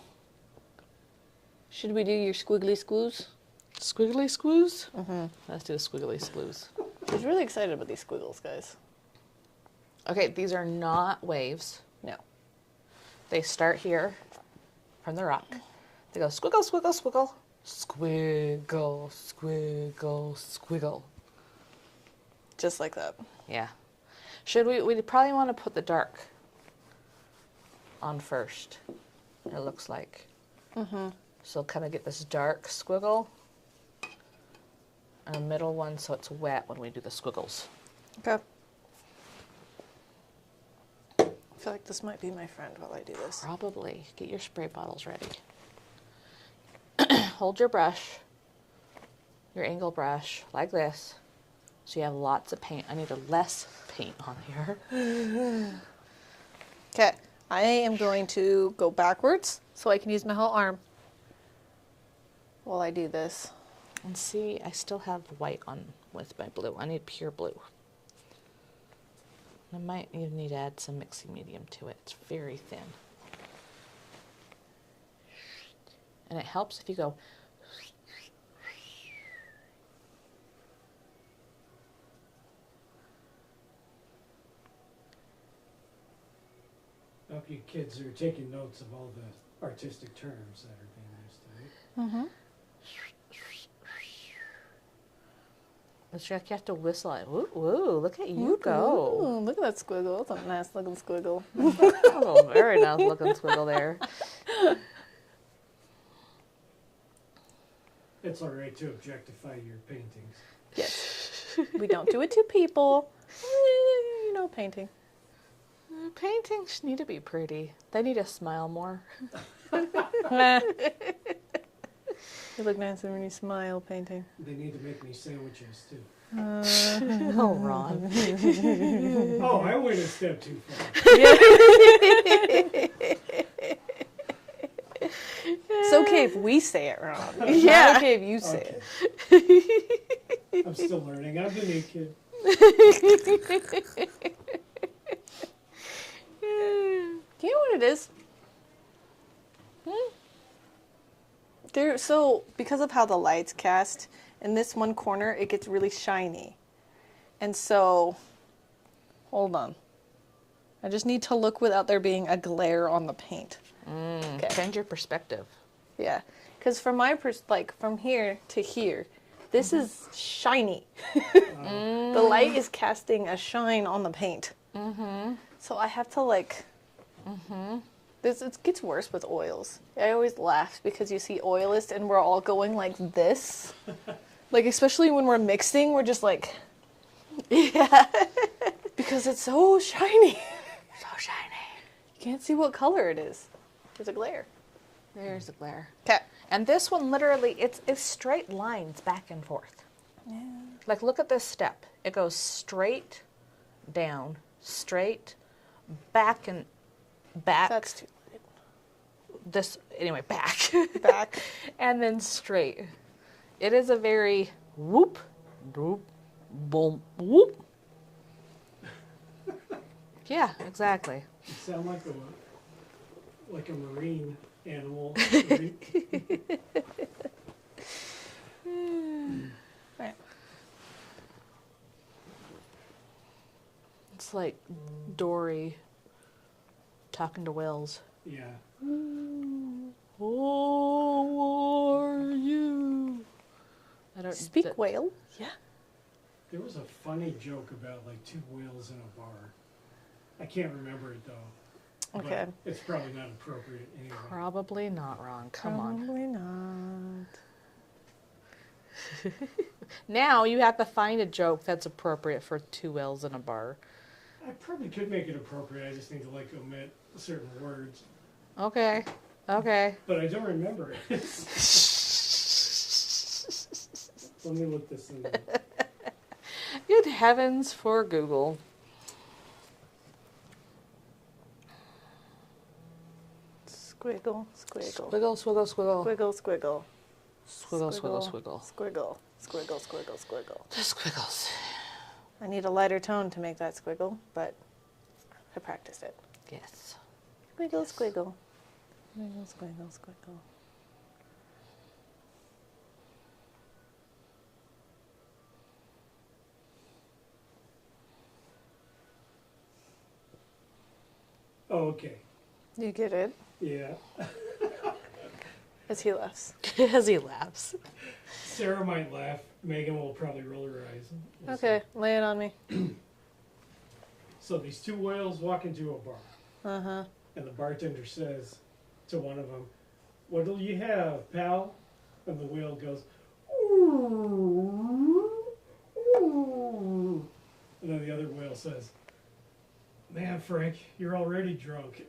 should we do your squiggly squoos? Squiggly squoos? Mm-hmm. Let's do the squiggly squoos. I was really excited about these squiggles, guys. Okay, these are not waves. No. They start here from the rock. They go squiggle, squiggle, squiggle. Squiggle, squiggle, squiggle. Just like that. Yeah. Should we probably want to put the dark on first, it looks like. Mm-hmm. So kind of get this dark squiggle and a middle one so it's wet when we do the squiggles. Okay. I feel like this might be my friend while I do this. Probably. Get your spray bottles ready. Hold your brush, your angle brush, like this, so you have lots of paint. I need a less paint on here. Okay, I am going to go backwards so I can use my whole arm while I do this. And see, I still have white on with my blue. I need pure blue. I might even need to add some mixing medium to it. It's very thin. And it helps if you go. I hope you kids are taking notes of all the artistic terms that are being used today. Mm-hmm. It's like you have to whistle it. Woo, woo, look at you go. Ooh, look at that squiggle. That's a nice looking squiggle. Oh, very nice looking squiggle there. It's all right to objectify your paintings. Yes. We don't do it to people. You know, painting. Paintings need to be pretty. They need to smile more. You look nice when you smile painting. They need to make me sandwiches too. Oh, Ron. Oh, I went a step too far. It's okay if we say it wrong. It's Yeah. not okay if you say Okay. I'm still learning. I'm the new kid. Do you know what it is? So because of how the light's cast, in this one corner it gets really shiny. And so, hold on. I just need to look without there being a glare on the paint. Okay. Change your perspective. Yeah, because from my from here to here, this is shiny. The light is casting a shine on the paint. So I have to This it gets worse with oils. I always laugh because you see oilists and we're all going like this, like especially when we're mixing, we're just like, yeah, because it's so shiny. So shiny. You can't see what color it is. There's a glare. There's the glare. Okay. And this one literally, it's straight lines back and forth. Yeah. Like, look at this step. It goes straight down, straight, back and back. That's too late. This, anyway, back. Back. And then straight. It is a very whoop, whoop, boom, whoop. Yeah, exactly. You sound like a marine animal. Right. It's like Dory talking to whales. Yeah. How are you? I don't Speak whale. Yeah. There was a funny joke about like two whales in a bar. I can't remember it though. Okay. But it's probably not appropriate anyway. Probably not wrong. Come on. Probably not. Now you have to find a joke that's appropriate for two whales in a bar. I probably could make it appropriate. I just need to like omit certain words. Okay. Okay. But I don't remember it. Let me look this in. Good heavens for Google. Squiggle, squiggle. Squiggle, swiggle, squiggle. Squiggle, squiggle. Squiggle, squiggle, squiggle. Squiggle, squiggle, squiggle, squiggle. The squiggles. I need a lighter tone to make that squiggle, but I practice it. Yes. Squiggle, squiggle. Squiggle, squiggle, squiggle. Oh, okay. You get it? Yeah. As he laughs. As he laughs. Sarah might laugh. Megan will probably roll her eyes. We'll Okay, lay it on me. see. So these two whales walk into a bar. Uh-huh. And the bartender says to one of them, "What'll you have, pal?" And the whale goes, "Ooh, ooh." And then the other whale says, "Man, Frank, you're already drunk."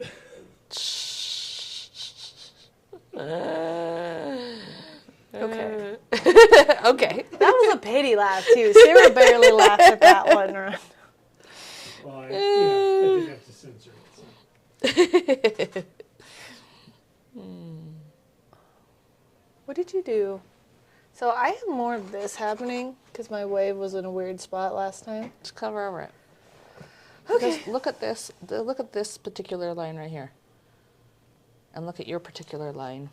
Okay. Okay. That was a pity laugh, too. Sarah barely laughed at that one. Right? Well, I did have to censor it. So. What did you do? So I have more of this happening because my wave was in a weird spot last time. Just cover over it. Okay. Just look at this. Look at this particular line right here. And look at your particular line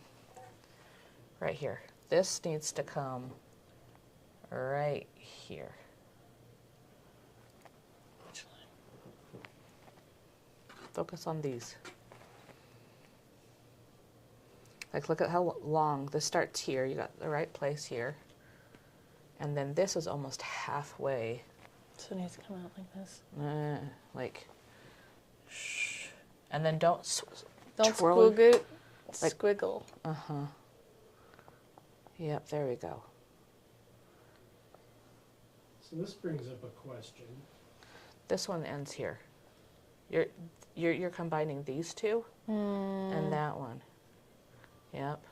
right here. This needs to come right here. Which Focus on these. Like, look at how long this starts here. You got the right place here. And then this is almost halfway. So it needs to come out like this. Like, shh. And then don't twirl. Squiggle. Like- Squiggle. Uh-huh. Yep, there we go. So this brings up a question. This one ends here. You're combining these two and that one. Yep.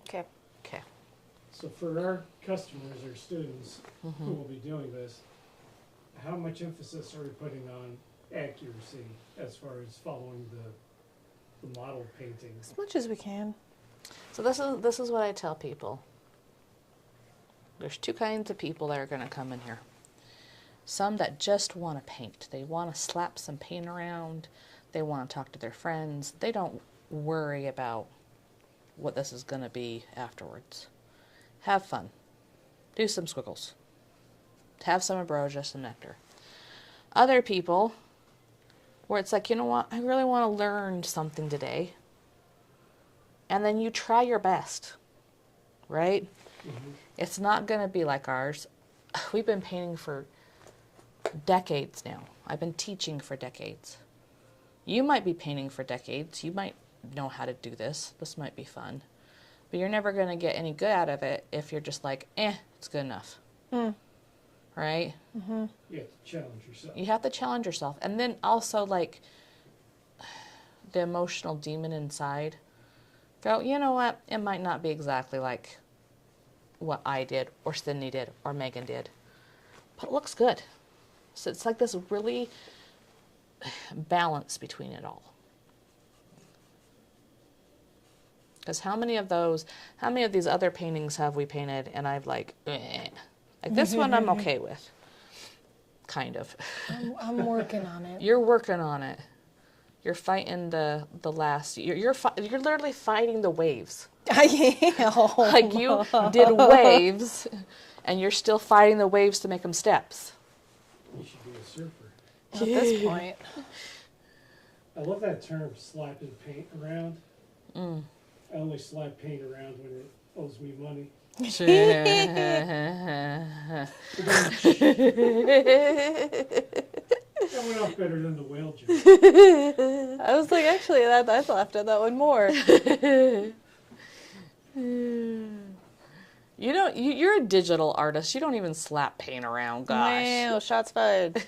Okay. Okay. So for our customers or students who will be doing this, how much emphasis are we putting on accuracy as far as following the model painting? As much as we can. So this is what I tell people. There's two kinds of people that are going to come in here. Some that just want to paint. They want to slap some paint around. They want to talk to their friends. They don't worry about what this is going to be afterwards. Have fun. Do some squiggles. Have some ambrosia, some nectar. Other people, where it's like, you know what, I really want to learn something today. And then you try your best, right? Mm-hmm. It's not going to be like ours. We've been painting for decades now. I've been teaching for decades. You might be painting for decades. You might know how to do this. This might be fun. But you're never going to get any good out of it if you're just like, it's good enough. Right? Mm-hmm. You have to challenge yourself. You have to challenge yourself. And then also, like, the emotional demon inside. Go, you know what? It might not be exactly like what I did, or Sydney did, or Megan did. But it looks good. So it's like this really balance between it all. Because how many of these other paintings have we painted and I've like this one I'm okay with. Kind of. I'm working on it. You're working on it. You're fighting the last. You're literally fighting the waves. I am. Like you did waves, and you're still fighting the waves to make them steps. You should be a surfer. At this point. I love that term, slapping paint around. I only slap paint around when it owes me money. That went off better than the whale joke. I was like, actually, I laughed at that one more. You're a digital artist. You don't even slap paint around, gosh. Wow, shots fired. Ouch.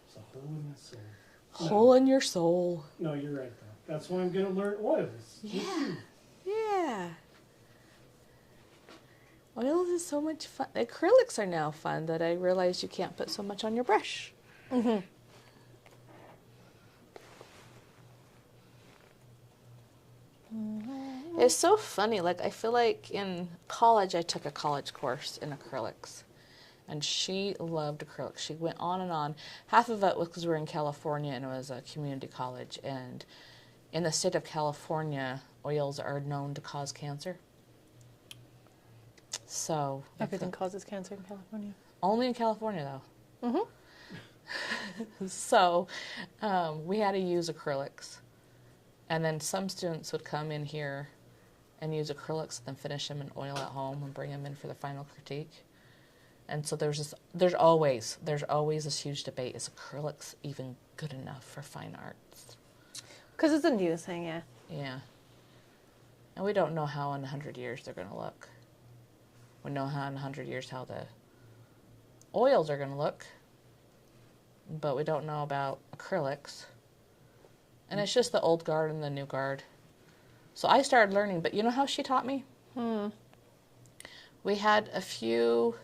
It's a hole in my soul. Hole in your soul. No, you're right, though. That's why I'm going to learn oils. Yeah. Oils is so much fun. Acrylics are now fun that I realize you can't put so much on your brush. Mm-hmm. It's so funny. Like, I feel like in college, I took a college course in acrylics. And she loved acrylics. She went on and on. Half of it was because we were in California and it was a community college. And in the state of California, oils are known to cause cancer. So Everything causes cancer in California. only in California, though. Mm-hmm. So we had to use acrylics. And then some students would come in here and use acrylics, then finish them in oil at home and bring them in for the final critique. And so there's always this huge debate: is acrylics even good enough for fine arts? Because it's a new thing, yeah. Yeah. And we don't know how in 100 years they're going to look. We know how in 100 years how the oils are going to look, but we don't know about acrylics. And it's just the old guard and the new guard. So I started learning, but you know how she taught me? We had a few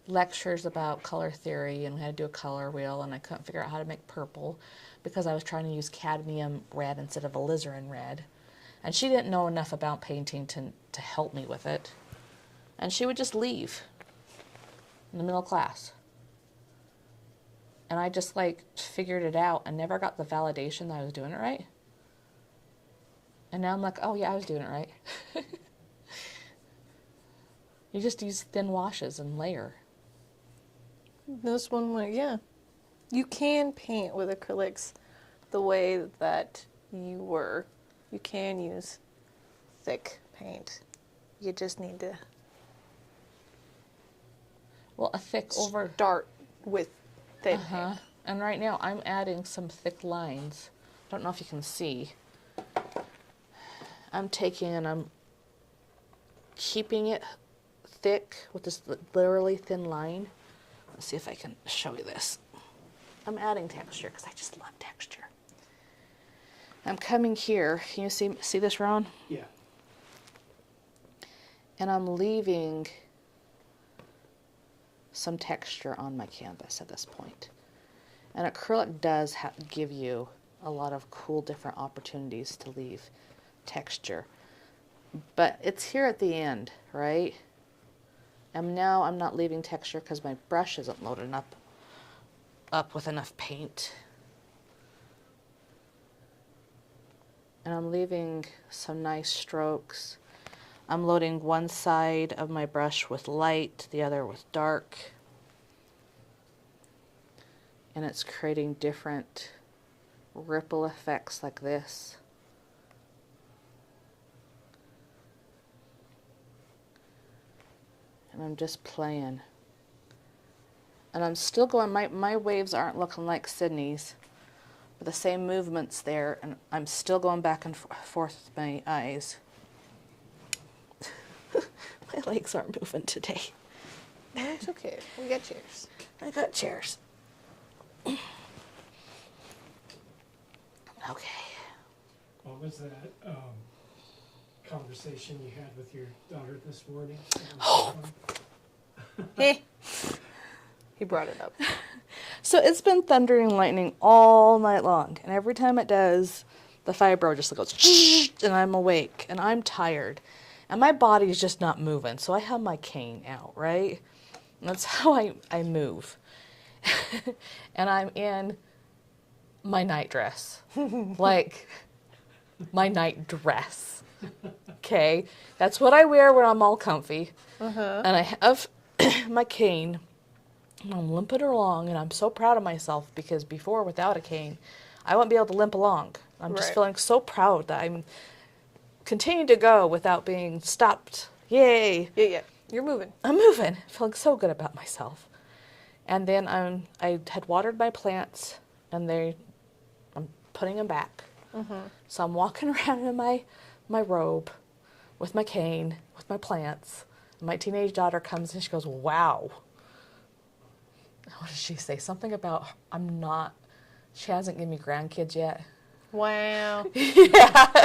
lectures about color theory, and we had to do a color wheel, and I couldn't figure out how to make purple because I was trying to use cadmium red instead of alizarin red. And she didn't know enough about painting to help me with it. And she would just leave in the middle of class. And I just figured it out and never got the validation that I was doing it right. And now I'm like, oh yeah, I was doing it right. You just use thin washes and layer. This one, yeah. You can paint with acrylics the way that you can use thick paint. You just need to Well, a thick over. start with thin paint. And right now I'm adding some thick lines. Don't know if you can see. I'm taking and I'm keeping it thick with this literally thin line. Let's see if I can show you this. I'm adding texture because I just love texture. I'm coming here. Can you see this, Ron? Yeah. And I'm leaving some texture on my canvas at this point. And acrylic does give you a lot of cool different opportunities to leave texture. But it's here at the end, right? And now I'm not leaving texture because my brush isn't loaded up with enough paint. And I'm leaving some nice strokes. I'm loading one side of my brush with light, the other with dark. And it's creating different ripple effects like this. And I'm just playing. And I'm still going, my waves aren't looking like Sydney's, with the same movements there, and I'm still going back and forth with my eyes. My legs aren't moving today. It's okay. We got chairs. I got chairs. Okay. What was that conversation you had with your daughter this morning? He brought it up. So it's been thundering and lightning all night long, and every time it does, the fibro just goes, and I'm awake, and I'm tired, and my body's just not moving, so I have my cane out, right? And that's how I move. And I'm in my night dress, like my night dress, okay? That's what I wear when I'm all comfy, and I have my cane. And I'm limping along, and I'm so proud of myself because before, without a cane, I wouldn't be able to limp along. I'm just feeling so proud that I'm continuing to go without being stopped. Yay! Yeah. You're moving. I'm moving. Feeling so good about myself. And then I had watered my plants, and I'm putting them back. So I'm walking around in my robe with my cane, with my plants. And my teenage daughter comes and she goes, "Wow." What did she say? Something about she hasn't given me grandkids yet. Wow. Yeah.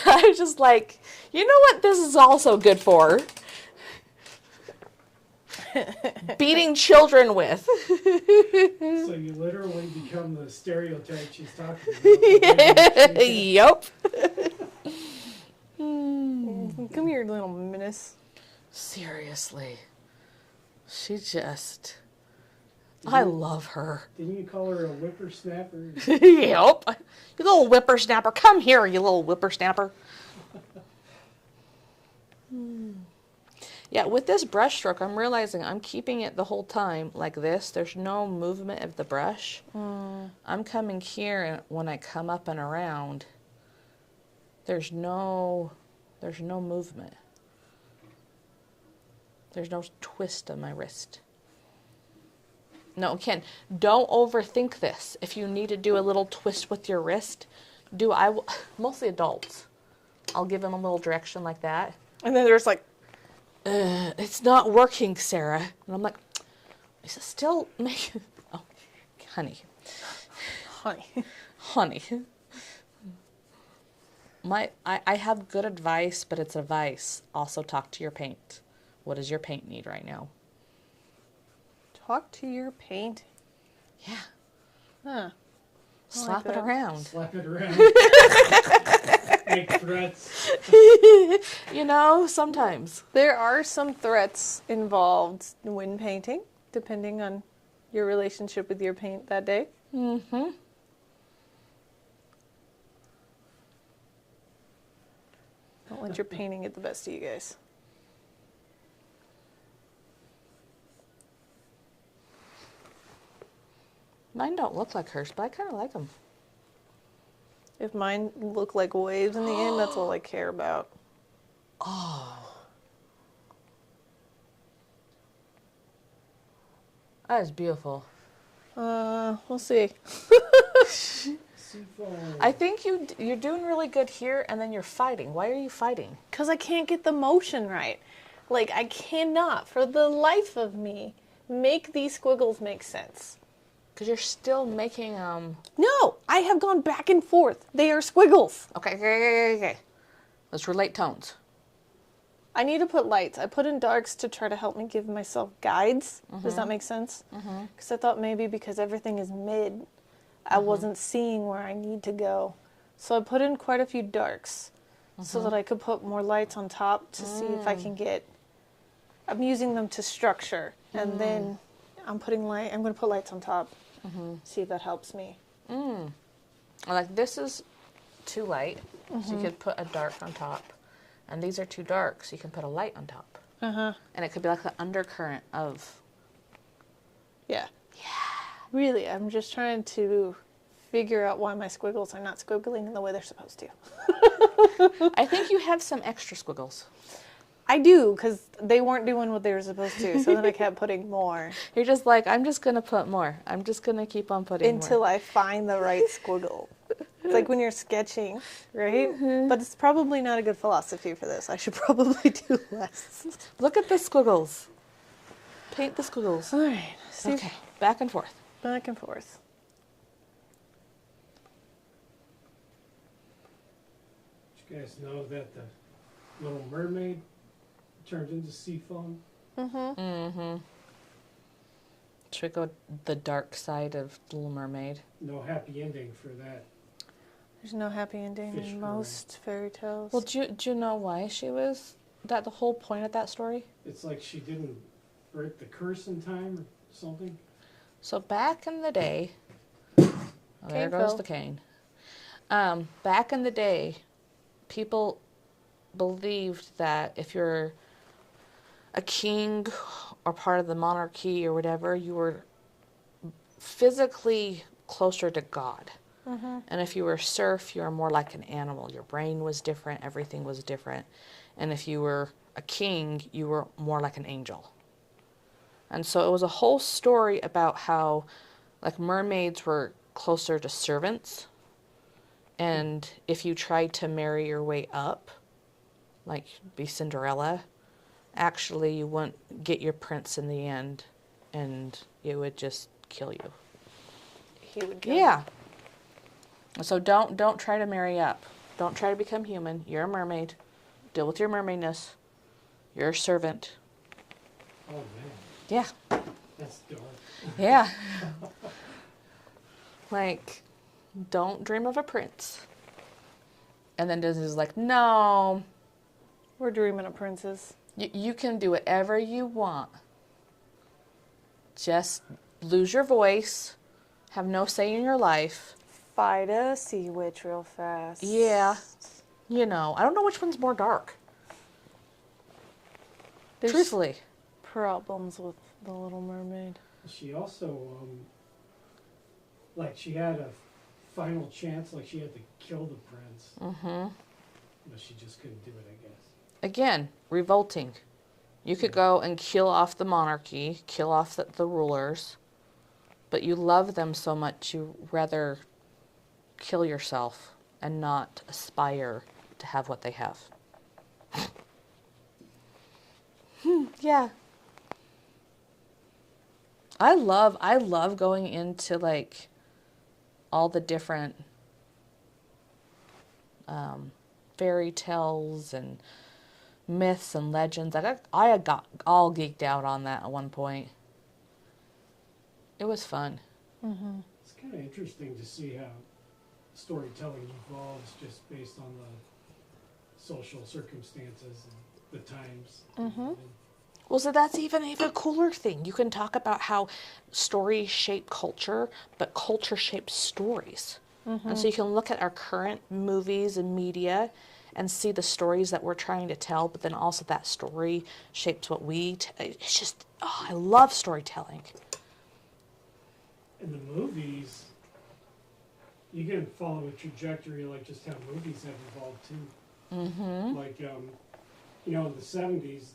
I was just like, you know what this is also good for? Beating children with. So you literally become the stereotype she's talking about. Yup. Come here, little menace. Seriously. I love her. Didn't you call her a whippersnapper? Yep. You little whippersnapper. Come here, you little whippersnapper. Yeah, with this brush stroke, I'm realizing I'm keeping it the whole time like this. There's no movement of the brush. I'm coming here, and when I come up and around, there's no movement. There's no twist on my wrist. No, Ken, don't overthink this. If you need to do a little twist with your wrist, mostly adults. I'll give them a little direction like that. And then there's like, It's not working, Sarah. And I'm like, is it still making... Oh, honey. Honey. I have good advice, but it's advice. Also talk to your paint. What does your paint need right now? talk to your paint. Yeah. Huh. Slap it that. around. Slap it around. Make threats. You know, sometimes. There are some threats involved when painting, depending on your relationship with your paint that day. Mm-hmm. Don't let your painting get the best of you guys. Mine don't look like hers, but I kind of like them. If mine look like waves in the end, that's all I care about. That is beautiful. We'll see. Seafoam. I think you're doing really good here, and then you're fighting. Why are you fighting? Because I can't get the motion right. Like, I cannot, for the life of me, make these squiggles make sense. Because you're still making No! I have gone back and forth. They are squiggles. Okay. Let's relate tones. I need to put lights. I put in darks to try to help me give myself guides. Does that make sense? Because I thought maybe because everything is mid, I wasn't seeing where I need to go. So I put in quite a few darks so that I could put more lights on top to see if I can get... I'm using them to structure. And then I'm going to put lights on top. See if that helps me. Like this is too light, so you could put a dark on top. And these are too dark, so you can put a light on top. And it could be like the undercurrent of... Yeah. Really, I'm just trying to figure out why my squiggles are not squiggling in the way they're supposed to. I think you have some extra squiggles. I do, because they weren't doing what they were supposed to, so then I kept putting more. You're just like, I'm just going to put more. I'm just going to keep on putting Until more. I find the right squiggle. It's like when you're sketching, right? But it's probably not a good philosophy for this. I should probably do less. Look at the squiggles. Paint the squiggles. All right. See, Okay, back and forth. back and forth. Did you guys know that the Little Mermaid turned into seafoam? Should we go the dark side of Little Mermaid? No happy ending for that. There's no happy ending Fish in growing. most fairy tales. Well, do you know why she was... That the whole point of that story? It's like she didn't break the curse in time or something. So back in the day... Oh, there Cane goes fell. the cane. Back in the day, people believed that if you're a king or part of the monarchy or whatever, you were physically closer to God. And if you were a serf, you were more like an animal. Your brain was different, everything was different. And if you were a king, you were more like an angel. And so it was a whole story about how like mermaids were closer to servants. And if you tried to marry your way up, like be Cinderella, actually you wouldn't get your prince in the end, and it would just kill you. He would kill Yeah. So don't try to marry up. Don't try to become human. You're a mermaid. Deal with your mermaidness. You're a servant. Oh man, Yeah. that's dark. Yeah. Like, don't dream of a prince. And then Disney's like, no, We're dreaming of princes. you can do whatever you want. Just lose your voice. Have no say in your life. Fight a sea witch real fast. Yeah. You know, I don't know which one's more dark. There's Truthfully. problems with the Little Mermaid. She also, like she had a final chance, like she had to kill the prince. But she just couldn't do it, I guess. Again, revolting. You could go and kill off the monarchy, kill off the rulers, but you love them so much you rather kill yourself and not aspire to have what they have. Yeah. I love going into like all the different fairy tales and myths and legends. I got all geeked out on that at one point. It was fun. It's kind of interesting to see how storytelling evolves just based on the social circumstances and the times. And Well, so that's even a cooler thing. You can talk about how stories shape culture, but culture shapes stories. And so you can look at our current movies and media and see the stories that we're trying to tell, but then also that story shapes what it's just, I love storytelling. And the movies, you can follow a trajectory like just how movies have evolved too. Mm-hmm. Like, you know, in the 70s,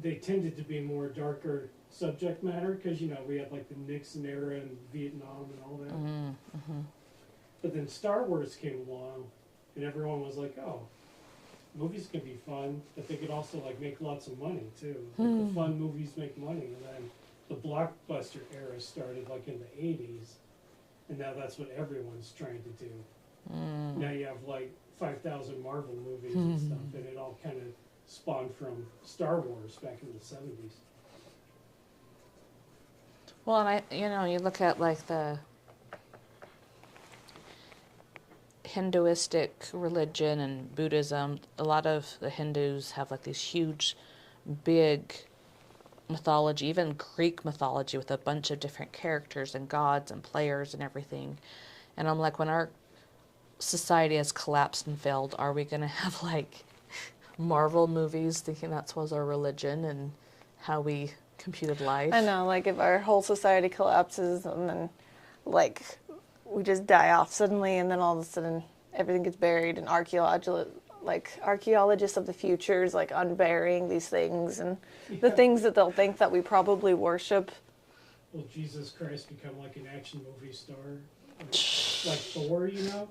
they tended to be more darker subject matter because, you know, we had like the Nixon era and Vietnam and all that. Mm-hmm. But then Star Wars came along and everyone was like, oh, movies can be fun, but they could also like make lots of money too. Like the fun movies make money, and then the blockbuster era started like in the 80s, and now that's what everyone's trying to do. Now you have like 5,000 Marvel movies and stuff, and it all kind of spawned from Star Wars back in the 70s. Well, and you look at like the Hinduistic religion and Buddhism. A lot of the Hindus have like these huge, big mythology, even Greek mythology with a bunch of different characters and gods and players and everything. And I'm like, when our society has collapsed and failed, are we going to have like Marvel movies thinking that was our religion and how we computed life? I know, like if our whole society collapses and then like we just die off suddenly and then all of a sudden everything gets buried and archaeologists of the future is like unburying these things and the things that they'll think that we probably worship. Will Jesus Christ become like an action movie star? Like Thor, you know?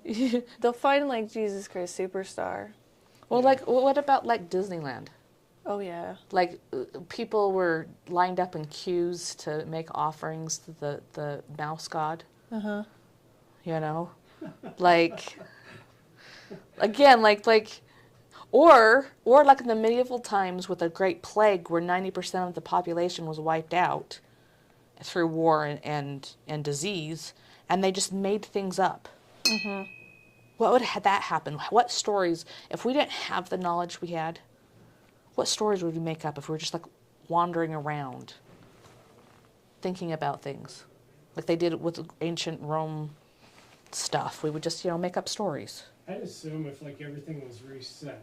They'll find like Jesus Christ Superstar. Well, like, what about like Disneyland? Oh yeah. Like, people were lined up in queues to make offerings to the mouse god. Uh-huh. You know? Like, again, or like in the medieval times with a great plague where 90% of the population was wiped out through war and disease, and they just made things up. Mm-hmm. What would that happen? What stories, if we didn't have the knowledge we had, what stories would we make up if we were just like wandering around thinking about things like they did with ancient Rome stuff? We would just, make up stories. I'd assume if like everything was reset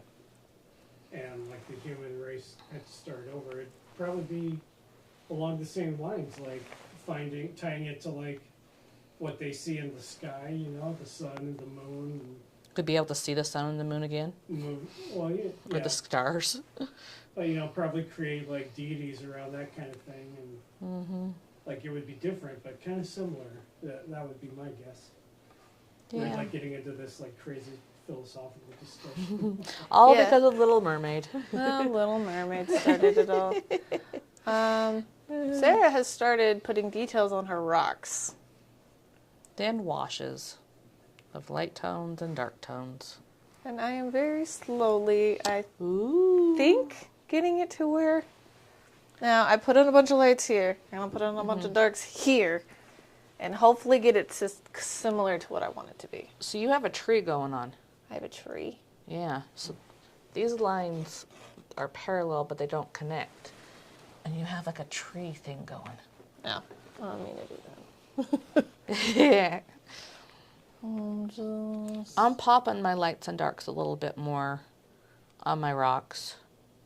and like the human race had to start over, it'd probably be along the same lines, like tying it to like what they see in the sky, the sun and the moon. Could be able to see the sun and the moon again? Well, yeah. Or the stars. But, probably create like deities around that kind of thing, and like it would be different, but kind of similar. That would be my guess. Yeah. We're like getting into this like crazy philosophical discussion. All because of Little Mermaid. Oh, Little Mermaid started it all. Sarah has started putting details on her rocks. And washes of light tones and dark tones. And I am very slowly, I Ooh. think, getting it to where... Now, I put in a bunch of lights here, and I'll put in a bunch of darks here, and hopefully get it similar to what I want it to be. So you have a tree going on. I have a tree. Yeah. So these lines are parallel, but they don't connect. And you have like a tree thing going. No, I don't mean to do that. Yeah. I'm popping my lights and darks a little bit more on my rocks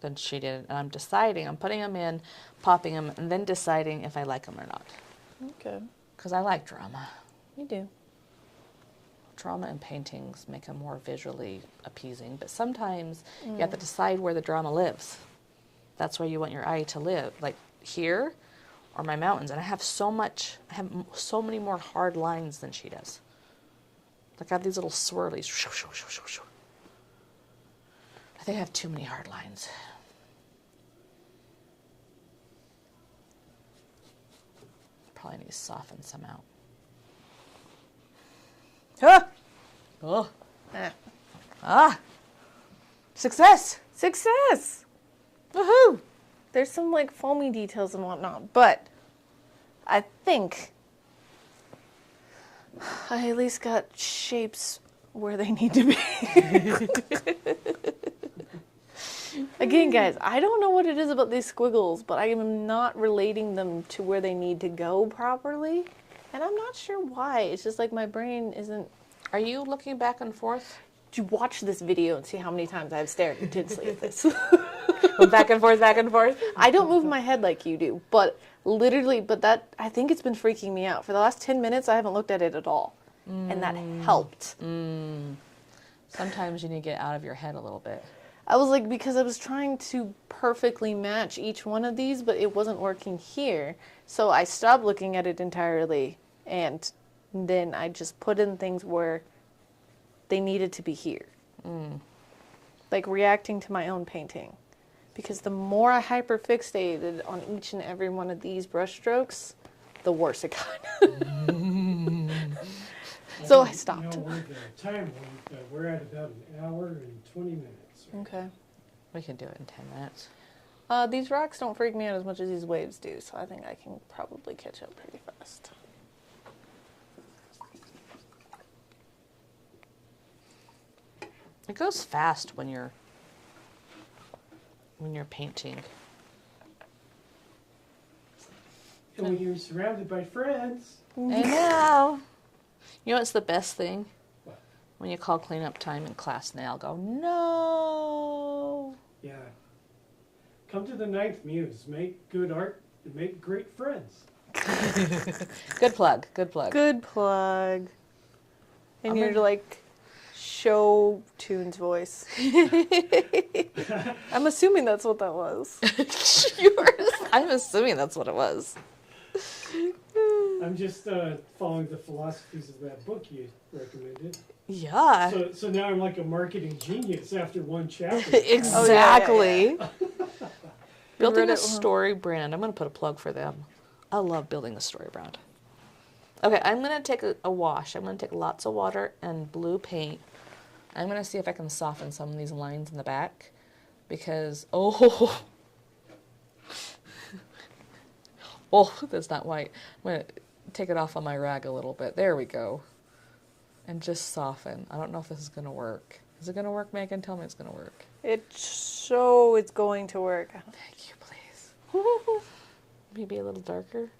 than she did. And I'm deciding, I'm putting them in, popping them, and then deciding if I like them or not. Okay. Because I like drama. You do. Drama in paintings make them more visually appeasing. But sometimes you have to decide where the drama lives. That's where you want your eye to live. Like here or my mountains. And I have so many more hard lines than she does. Like I have these little swirlies. I think I have too many hard lines. Probably need to soften some out. Ah! Oh. Ah! Success! Success! Woohoo! There's some like foamy details and whatnot, but I think I at least got shapes where they need to be. Again, guys, I don't know what it is about these squiggles, but I am not relating them to where they need to go properly. And I'm not sure why. It's just like my brain isn't... Are you looking back and forth? You watch this video and see how many times I've stared intensely at this. Back and forth, back and forth? I don't move my head like you do, but Literally, but that, I think it's been freaking me out. For the last 10 minutes, I haven't looked at it at all. And that helped. Sometimes you need to get out of your head a little bit. I was like, because I was trying to perfectly match each one of these, but it wasn't working here. So I stopped looking at it entirely, and then I just put in things where they needed to be here. Like reacting to my own painting. Because the more I hyperfixated on each and every one of these brush strokes, the worse it got. So I stopped. You know, with the time we're at about an hour and 20 minutes. Okay. We can do it in 10 minutes. These rocks don't freak me out as much as these waves do, so I think I can probably catch up pretty fast. It goes fast when you're painting. And when you're surrounded by friends. I know. You know what's the best thing? What? When you call cleanup time in class and they all go, no. Yeah. Come to the 9th Muse. Make good art and make great friends. Good plug. Good plug. Good plug. And I'm you're gonna- like show tune's voice. I'm assuming that's what that was. I'm assuming that's what it was. I'm just following the philosophies of that book you recommended. Yeah. So now I'm like a marketing genius after one chapter. Exactly. Oh, Building read a it- story brand. I'm going to put a plug for them. I love building a story brand. Okay, I'm going to take a wash. I'm going to take lots of water and blue paint. I'm going to see if I can soften some of these lines in the back. Because, oh, that's not white. I'm going to take it off on my rag a little bit. There we go. And just soften. I don't know if this is going to work. Is it going to work, Megan? Tell me it's going to work. It's going to work. Thank you, please. Maybe a little darker.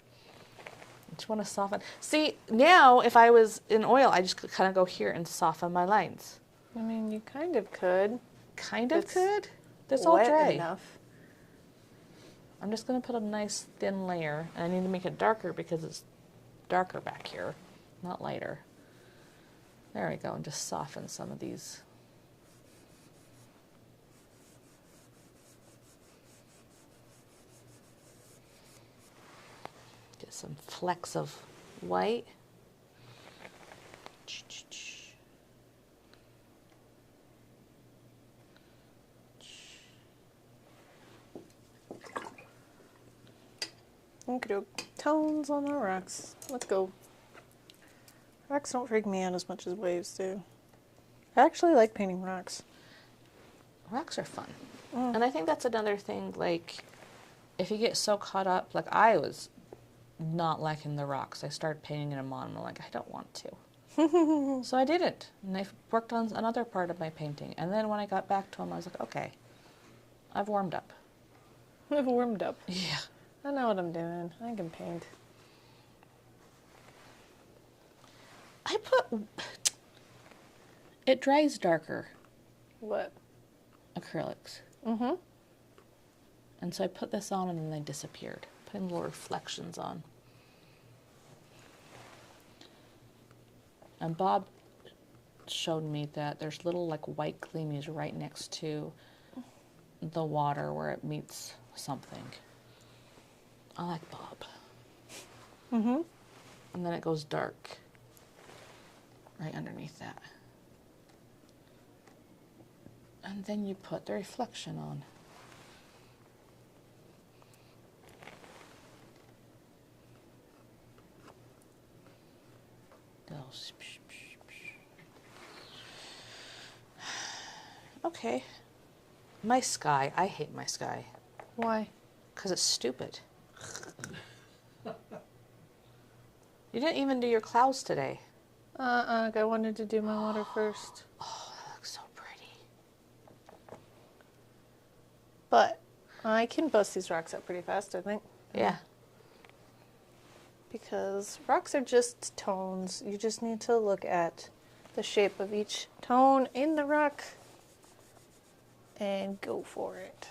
I just want to soften. See, now if I was in oil, I just could kind of go here and soften my lines. I mean, you kind of could. Kind of It's could. That's all Wet dry. enough. I'm just going to put a nice thin layer. And I need to make it darker because it's darker back here, not lighter. There we go. And just soften some of these. Get some flecks of white. Okay, tones on the rocks. Let's go. Rocks don't freak me out as much as waves do. I actually like painting rocks. Rocks are fun. And I think that's another thing, like, if you get so caught up, like I was not liking the rocks. I started painting them on, and I'm like, I don't want to. So I didn't. And I worked on another part of my painting. And then when I got back to them, I was like, okay, I've warmed up. I've warmed up. Yeah. I know what I'm doing. I can paint. I put, it dries darker, What? acrylics. Mm-hmm. And so I put this on and then they disappeared. Putting little reflections on. And Bob showed me that there's little like white gleamies right next to the water where it meets something. I like Bob. Mm-hmm. And then it goes dark right underneath that. And then you put the reflection on. Okay. My sky. I hate my sky. Why? Because it's stupid. You didn't even do your clouds today. I wanted to do my water first. Oh, that looks so pretty. But I can bust these rocks up pretty fast, I think. Yeah. Because rocks are just tones. You just need to look at the shape of each tone in the rock and go for it.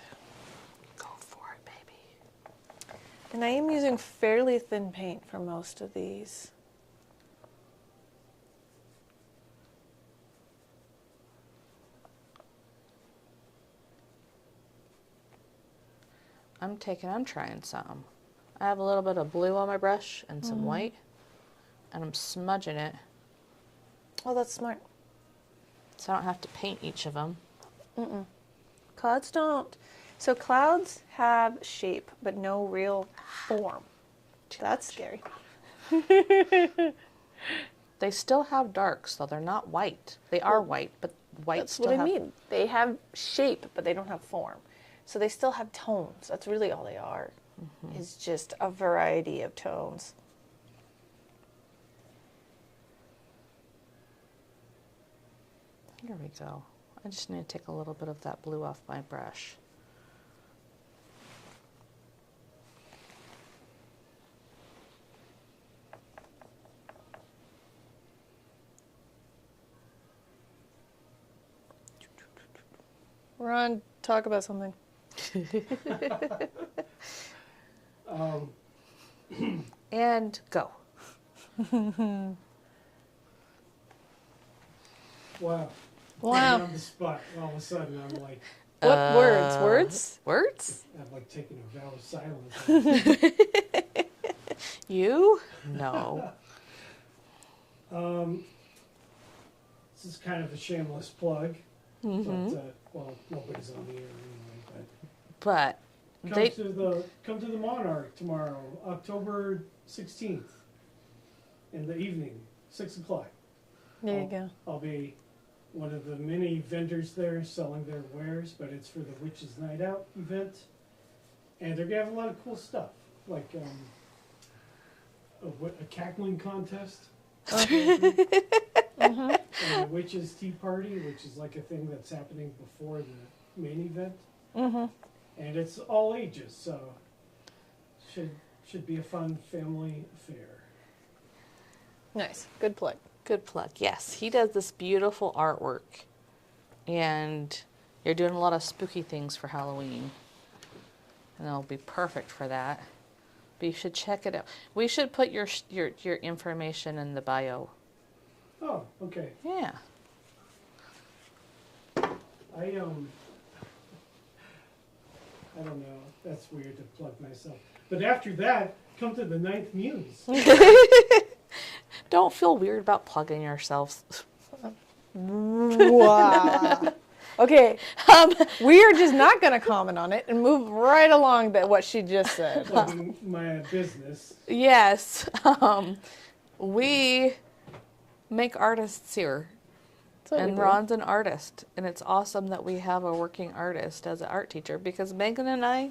Go for it, baby. And I am using fairly thin paint for most of these. I'm trying some. I have a little bit of blue on my brush and some white, and I'm smudging it Oh, that's smart. so I don't have to paint each of them. Clouds don't. So clouds have shape, but no real form. That's scary. They still have darks, though. They're not white. They are white, but white That's still what I have... mean. They have shape, but they don't have form. So they still have tones. That's really all they are. Is just a variety of tones. Here we go. I just need to take a little bit of that blue off my brush. Ron, talk about something. And go. Wow. Wow. I'm on the spot. All of a sudden, I'm like, What words? Words? Words? I'm like taking a vow of silence. You? No. This is kind of a shameless plug, but well, nobody's on the air anyway. But But come to the Monarch tomorrow, October 16th, in the evening, 6 o'clock. There you go. I'll be one of the many vendors there selling their wares, but it's for the Witches Night Out event, and they're gonna have a lot of cool stuff, like a cackling contest. And a witches tea party, which is like a thing that's happening before the main event. And it's all ages, so should be a fun family affair. Nice. Good plug. good plug. Yes, he does this beautiful artwork. And you're doing a lot of spooky things for Halloween. And it'll be perfect for that. But you should check it out. We should put your information in the bio. Oh, okay. Yeah. I don't know. That's weird to plug myself. But after that, come to the 9th Muse. Don't feel weird about plugging yourselves. Wow. Okay, we are just not going to comment on it and move right along to what she just said. Plugging my business. Yes. We make artists here. That's what we And do. Ron's an artist. And it's awesome that we have a working artist as an art teacher, because Megan and I,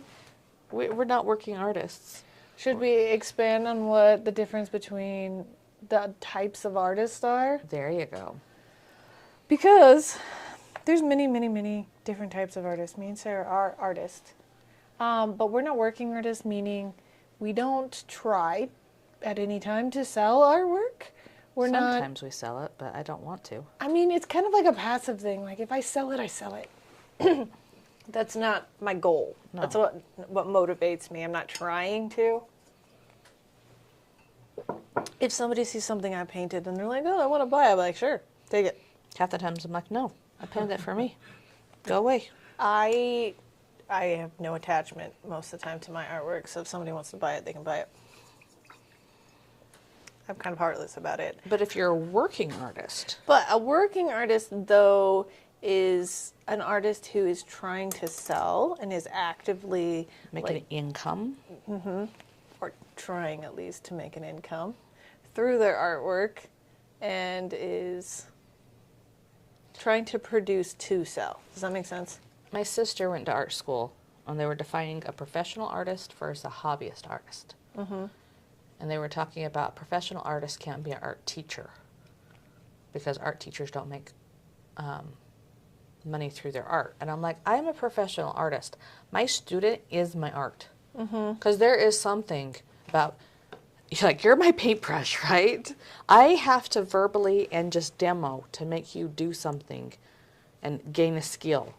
we're not working artists. Should we expand on what the difference between the types of artists are? There you go. Because there's many, many, many different types of artists. Me and Sarah are artists. But we're not working artists, meaning we don't try at any time to sell our work. We're not. Sometimes we sell it, but I don't want to. I mean, it's kind of like a passive thing. Like, if I sell it, I sell it. That's not my goal. No. That's what motivates me. I'm not trying to. If somebody sees something I painted and they're like, oh, I want to buy it, I'm like, sure, take it. Half the times I'm like, no, I painted it for me. Go away. I have no attachment most of the time to my artwork, so if somebody wants to buy it, they can buy it. I'm kind of heartless about it. But if you're a working artist, But a working artist, though, is an artist who is trying to sell and is actively make an income. or trying at least to make an income through their artwork and is trying to produce to sell. Does that make sense? My sister went to art school, and they were defining a professional artist versus a hobbyist artist. And they were talking about professional artists can't be an art teacher because art teachers don't make money through their art. And I'm like, I'm a professional artist. My student is my art. Because there is something about, you're my paintbrush, right? I have to verbally and just demo to make you do something and gain a skill.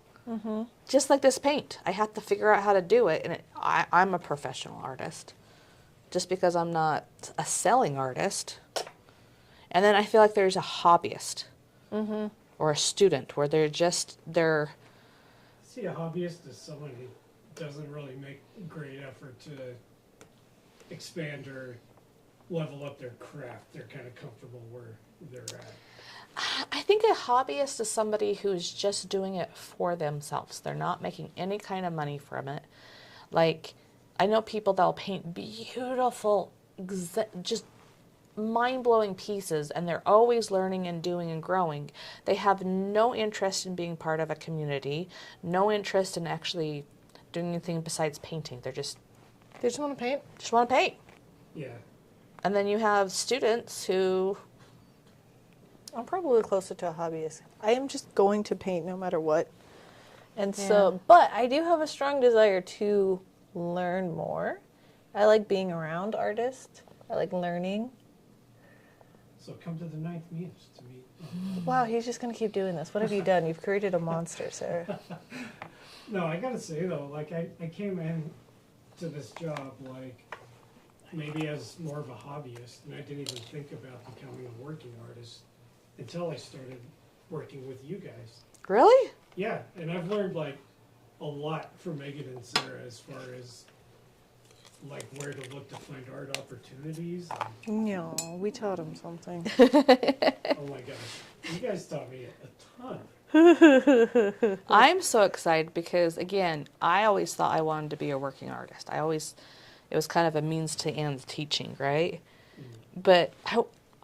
Just like this paint. I have to figure out how to do it, and I'm a professional artist. just because I'm not a selling artist. And then I feel like there's a hobbyist or a student where they're See, a hobbyist is someone who doesn't really make great effort to expand or level up their craft. They're kind of comfortable where they're at. I think a hobbyist is somebody who's just doing it for themselves. They're not making any kind of money from it. Like, I know people that'll paint beautiful, just mind-blowing pieces, and they're always learning and doing and growing. They have no interest in being part of a community, no interest in actually doing anything besides painting. They just want to paint. Just want to paint. Yeah. And then you have students who... I'm probably closer to a hobbyist. I am just going to paint no matter what. And so, but I do have a strong desire to learn more. I like being around artists. I like learning. So come to the 9th Muse to meet. Wow, he's just going to keep doing this. What have you done? You've created a monster, Sarah. No, I gotta say though, like I came in to this job like maybe as more of a hobbyist, and I didn't even think about becoming a working artist until I started working with you guys. Really? Yeah, and I've learned like a lot from Megan and Sarah as far as like where to look to find art opportunities. No, we taught him something. Oh my gosh, you guys taught me a ton. I'm so excited because, again, I always thought I wanted to be a working artist. It was kind of a means to end teaching, right? But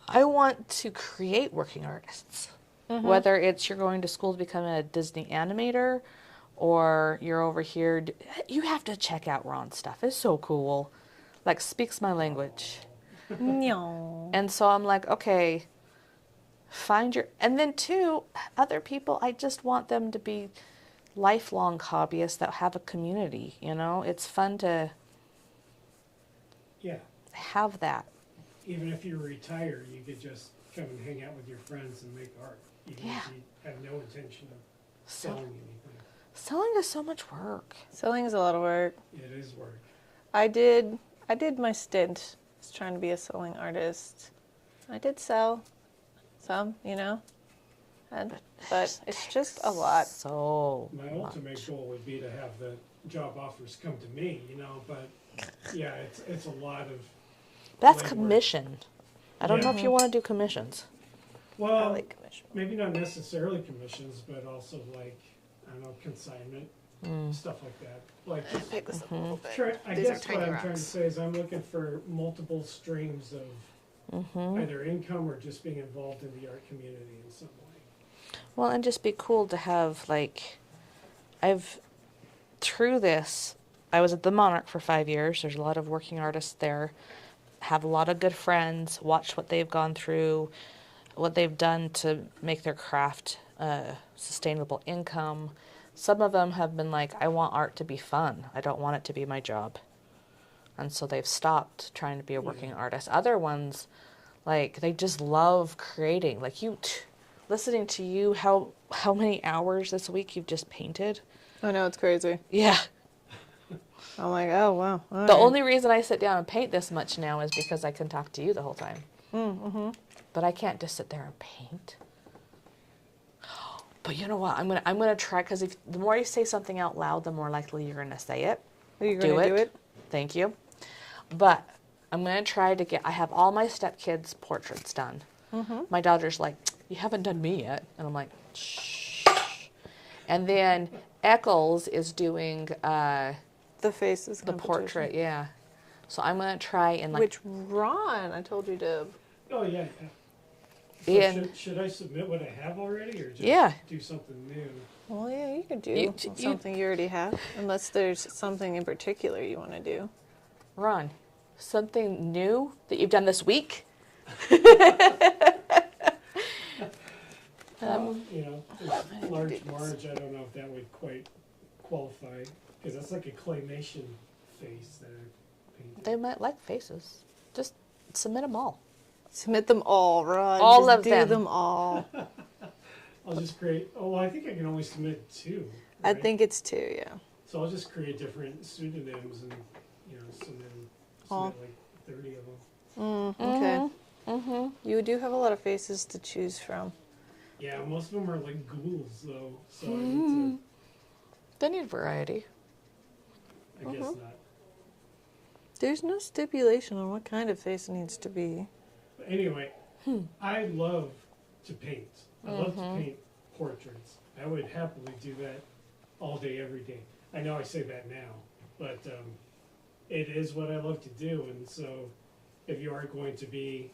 I want to create working artists. Whether it's you're going to school to become a Disney animator or you're over here, you have to check out Ron's stuff. It's so cool. Like, speaks my language. No. And so I'm like, okay, and then too, other people, I just want them to be lifelong hobbyists that have a community, you know? It's fun to Yeah, have that. even if you retire, you could just come and hang out with your friends and make art, even Yeah. if you have no intention of selling anything. Selling is so much work. Selling is a lot of work. It is work. I did my stint as trying to be a selling artist. I did sell some, you know, but it's just a lot. So My ultimate goal would be to have the job offers come to me, you know, but yeah, it's a lot of, that's legwork. commission. I don't know Yeah. if you want to do commissions. I well, like commission. maybe not necessarily commissions, but also like, I don't know, consignment, stuff like that. Like, just Pick this up a little bit. I These are guess what tiny I'm trying to rocks. say is I'm looking for multiple streams of either income or just being involved in the art community in some way. Well, and just be cool to have, like, through this, I was at the Monarch for 5 years. There's a lot of working artists there. Have a lot of good friends. Watch what they've gone through, what they've done to make their craft sustainable income. Some of them have been like, I want art to be fun. I don't want it to be my job. And so they've stopped trying to be a working artist. Other ones, like, they just love creating. Like, listening to you, how many hours this week you've just painted. I know, it's crazy. Yeah. I'm like, oh, wow. All The right. only reason I sit down and paint this much now is because I can talk to you the whole time. But I can't just sit there and paint. But you know what? I'm gonna try, because the more you say something out loud, the more likely you're gonna say it. Are you going to do it? Thank you. But I'm gonna try to I have all my stepkids' portraits done. My daughter's like, you haven't done me yet, and I'm like, shh. And then Eccles is doing The faces the competition. portrait, yeah. So I'm gonna try and like. Which Ron, I told you to. Oh, yeah. So And should I submit what I have already or just Yeah. do something new? Well, yeah, you could do You- something you already have, unless there's something in particular you want to do. Ron, something new that you've done this week? You know, this large Marge, I don't know if that would quite qualify, because that's like a claymation face that I painted. They might like faces. Just submit them all. Submit them all, Ron. All Just of do them. all. I'll just create, well, I think I can only submit 2. I right? think it's 2, yeah. So I'll just create different pseudonyms and, you know, submit All. like 30 of them. Okay. Mm-hmm. You do have a lot of faces to choose from. Yeah, most of them are like ghouls, though, so I need They need variety. to, I guess not. There's no stipulation on what kind of face it needs to be. But anyway, I love to paint. I love to paint portraits. I would happily do that all day, every day. I know I say that now, but it is what I love to do. And so if you are going to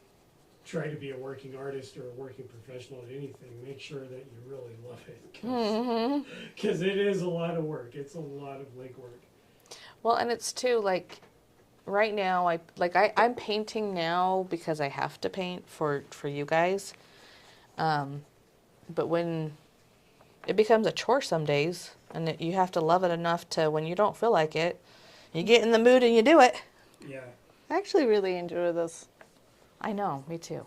try to be a working artist or a working professional at anything, make sure that you really love it. Because it is a lot of work. It's a lot of legwork. Well, and it's too, like, right now, I'm painting now because I have to paint for you guys. But when it becomes a chore some days, and you have to love it enough to, when you don't feel like it, you get in the mood and you do it. Yeah. I actually really enjoy this. I know, me too.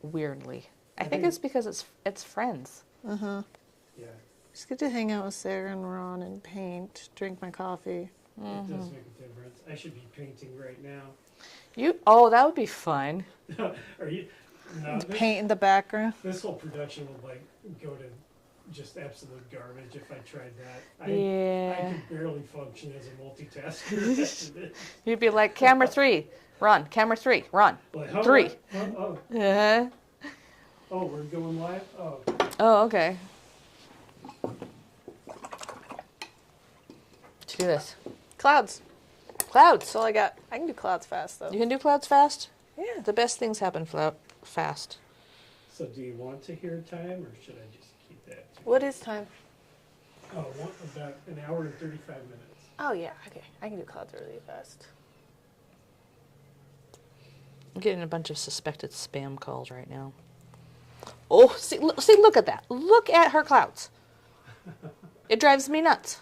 Weirdly. I think it's because it's friends. Uh-huh. Yeah. Just get to hang out with Sarah and Ron and paint, drink my coffee. It does make a difference. I should be painting right now. That would be fun. Are you? No. Paint in the background. This whole production would go to just absolute garbage if I tried that. I Yeah. could barely function as a multitasker. You'd be like, camera 3, run. Camera 3, run. Like, oh, 3. Oh, Uh-huh. oh, we're going live? Oh. Oh, okay. Let's do this. Clouds. Clouds. That's all I got. I can do clouds fast, though. You can do clouds fast? Yeah. The best things happen fast. So do you want to hear time, or should I just keep that? What is time? About an hour and 35 minutes. Oh, yeah. Okay. I can do clouds really fast. I'm getting a bunch of suspected spam calls right now. Oh, see, look at that. Look at her clouds. It drives me nuts.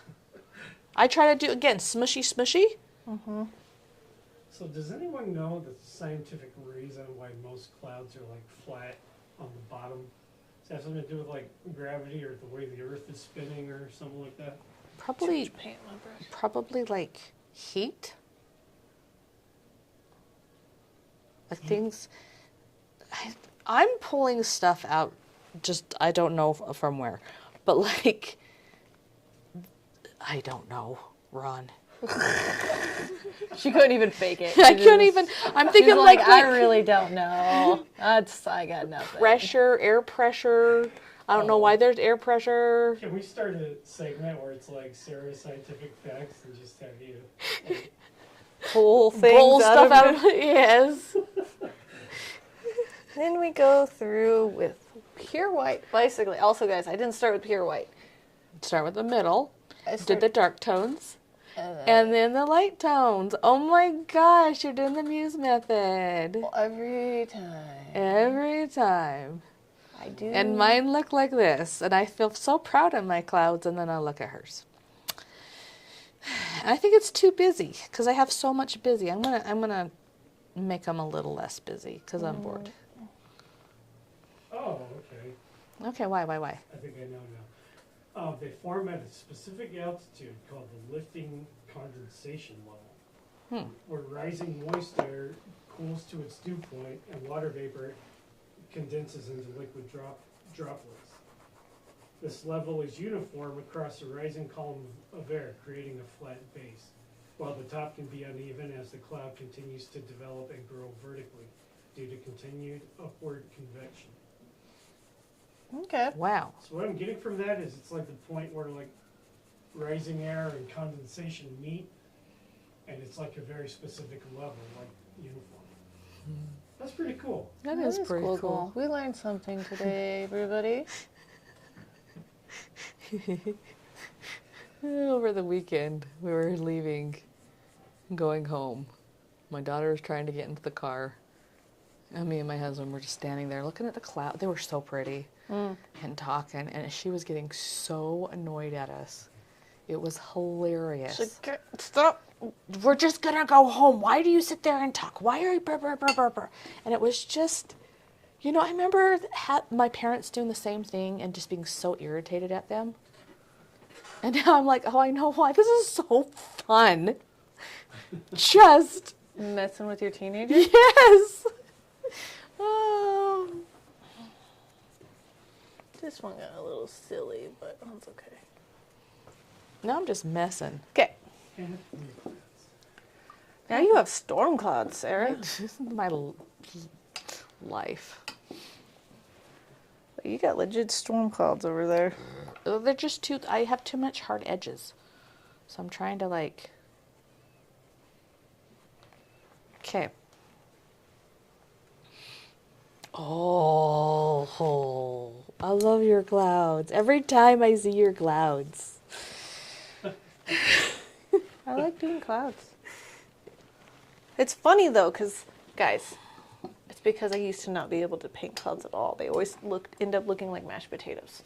I try to do, again, smushy, smushy. Mm-hmm. So does anyone know the scientific reason why most clouds are flat on the bottom? Does that have something to do with gravity or the way the Earth is spinning or something like that? Probably Paint my brush. heat. Things. I'm pulling stuff out. Just I don't know from where, but I don't know, Ron. She couldn't even fake it. I couldn't even. I'm thinking She's like I really don't know. I got nothing. air pressure. I don't know why there's air pressure. Can we start a segment where it's Sarah's scientific facts and just have you? Pull things Pull stuff out of of yes. Then we go through with pure white. Basically, also guys, I didn't start with pure white. Start with the middle. I Did the dark tones. And then the light tones. Oh my gosh, you're doing the Muse method. every time. Every time. I do. And mine look like this. And I feel so proud of my clouds, and then I look at hers. I think it's too busy because I have so much busy. I'm gonna make them a little less busy because I'm bored. Oh, okay. Okay, why? I think I know now. They form at a specific altitude called the lifting condensation level, where rising moist air cools to its dew point and water vapor condenses into liquid droplets. This level is uniform across a rising column of air, creating a flat base, while the top can be uneven as the cloud continues to develop and grow vertically due to continued upward convection. Okay. Wow. So what I'm getting from that is it's the point where rising air and condensation meet, and it's a very specific level, uniform. That's pretty cool. That is pretty cool. We learned something today, everybody. Over the weekend, we were leaving, going home. My daughter was trying to get into the car. And me and my husband were just standing there looking at the cloud. They were so pretty and talking. And she was getting so annoyed at us. It was hilarious. Stop. We're just going to go home. Why do you sit there and talk? Why are you burr, burr, burr, burr, burr? And it was just, I remember my parents doing the same thing and just being so irritated at them. And now I'm like, oh, I know why. This is so fun. Just Messing with your teenager? Yes. Oh. This one got a little silly, but that's okay. Now I'm just messing. Okay. And Now you have storm clouds, Sarah. This is my life. You got legit storm clouds over there. They're just too. I have too much hard edges, so I'm trying to like. Okay. Oh, I love your clouds. Every time I see your clouds. I like doing clouds. It's funny though, because, guys, it's because I used to not be able to paint clouds at all. They always end up looking like mashed potatoes.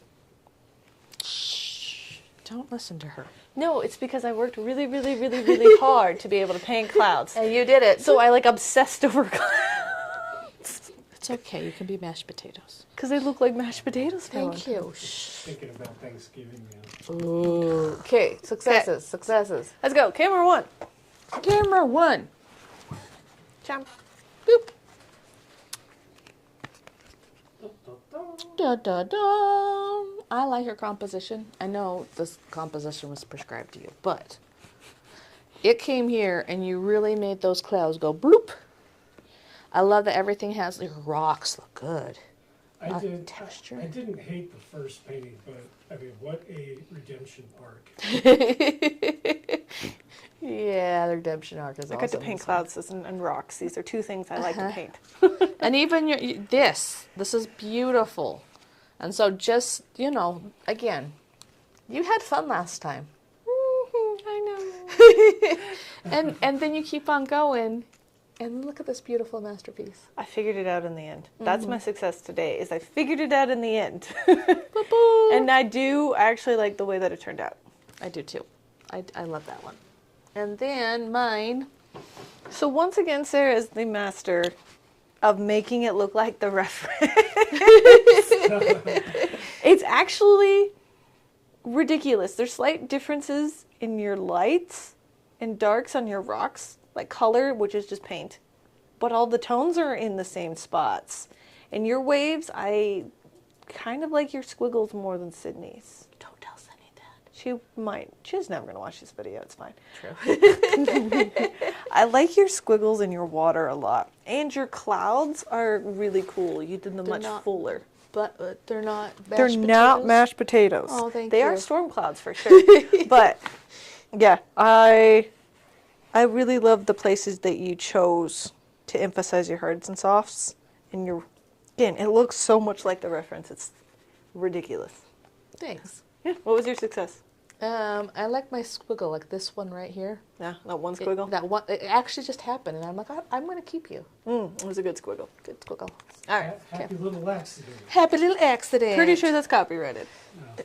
Shh. Don't listen to her. No, it's because I worked really, really, really, really hard to be able to paint clouds. And you did it. So I like obsessed over clouds. It's okay. You can be mashed potatoes. Because they look like mashed potatoes. Thank you. thinking about Thanksgiving now. Ooh. Okay. Successes. Successes. Let's go. Camera one. Camera one. Jump. Boop. Da, da, da. Da da da. I like your composition. I know this composition was prescribed to you, but it came here and you really made those clouds go bloop. I love that everything has your rocks look good. Texture. I didn't hate the first painting, but I mean, what a redemption arc. Yeah, the redemption arc is I awesome. got to paint clouds and rocks. These are two things I like to paint. And even this is beautiful. And so just, again, you had fun last time. I know. And then you keep on going. And look at this beautiful masterpiece. I figured it out in the end. That's my success today, is I figured it out in the end. Boo-boo. And I actually like the way that it turned out. I do too. I love that one. And then mine. So once again, Sarah is the master of making it look like the reference. It's actually ridiculous. There's slight differences in your lights and darks on your rocks, like color, which is just paint. But all the tones are in the same spots. And your waves, I kind of like your squiggles more than Sydney's. Don't tell Sunny that. She might. She's never going to watch this video. It's fine. True. I like your squiggles in your water a lot. And your clouds are really cool. You did them They're much not fuller. But they're not mashed They're not potatoes? mashed potatoes. Oh, thank They you. are storm clouds for sure. But yeah, I really love the places that you chose to emphasize your hards and softs. And again, it looks so much like the reference. It's ridiculous. Thanks. Yeah. What was your success? I like my squiggle, like this one right here. Yeah, that one squiggle. That one, it actually just happened, and I'm like, I'm going to keep you. It was a good squiggle. Good squiggle. All right. Happy little accident. Happy little accident. Pretty sure that's copyrighted.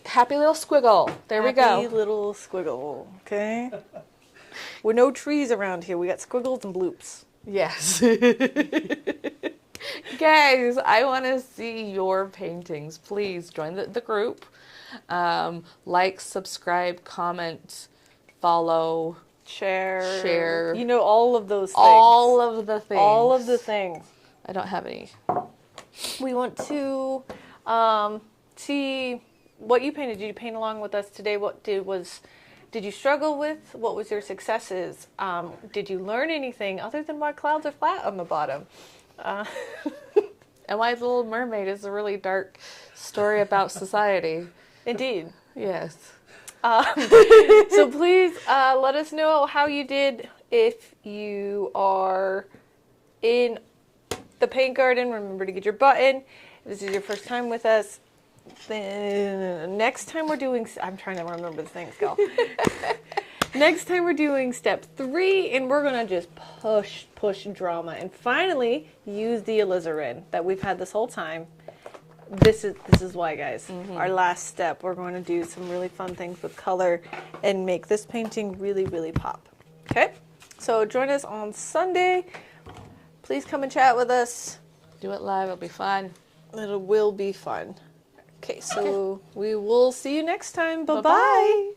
Happy little squiggle. There we Happy go. little squiggle. Okay. With no trees around here, we got squiggles and bloops. Yes. Guys, I want to see your paintings. Please join the group. Like, subscribe, comment, follow, Share. You know, all of those things. all of the things. All of the things. I don't have any. We want to see what you painted. Did you paint along with us today? Did you struggle with? What was your successes? Did you learn anything other than why clouds are flat on the bottom? And why The Little Mermaid is a really dark story about society. Indeed. Yes. So please let us know how you did. If you are in the paint garden, remember to get your button. If this is your first time with us, then next time we're doing, I'm trying to remember the things, go. Next time we're doing step 3, and we're going to just push drama and finally use the alizarin that we've had this whole time. This is why, guys. Our last step, we're going to do some really fun things with color and make this painting really, really pop. Okay? So join us on Sunday. Please come and chat with us. Do it live. It'll be fun. It will be fun. Okay, so we will see you next time. Bye-bye. Bye-bye.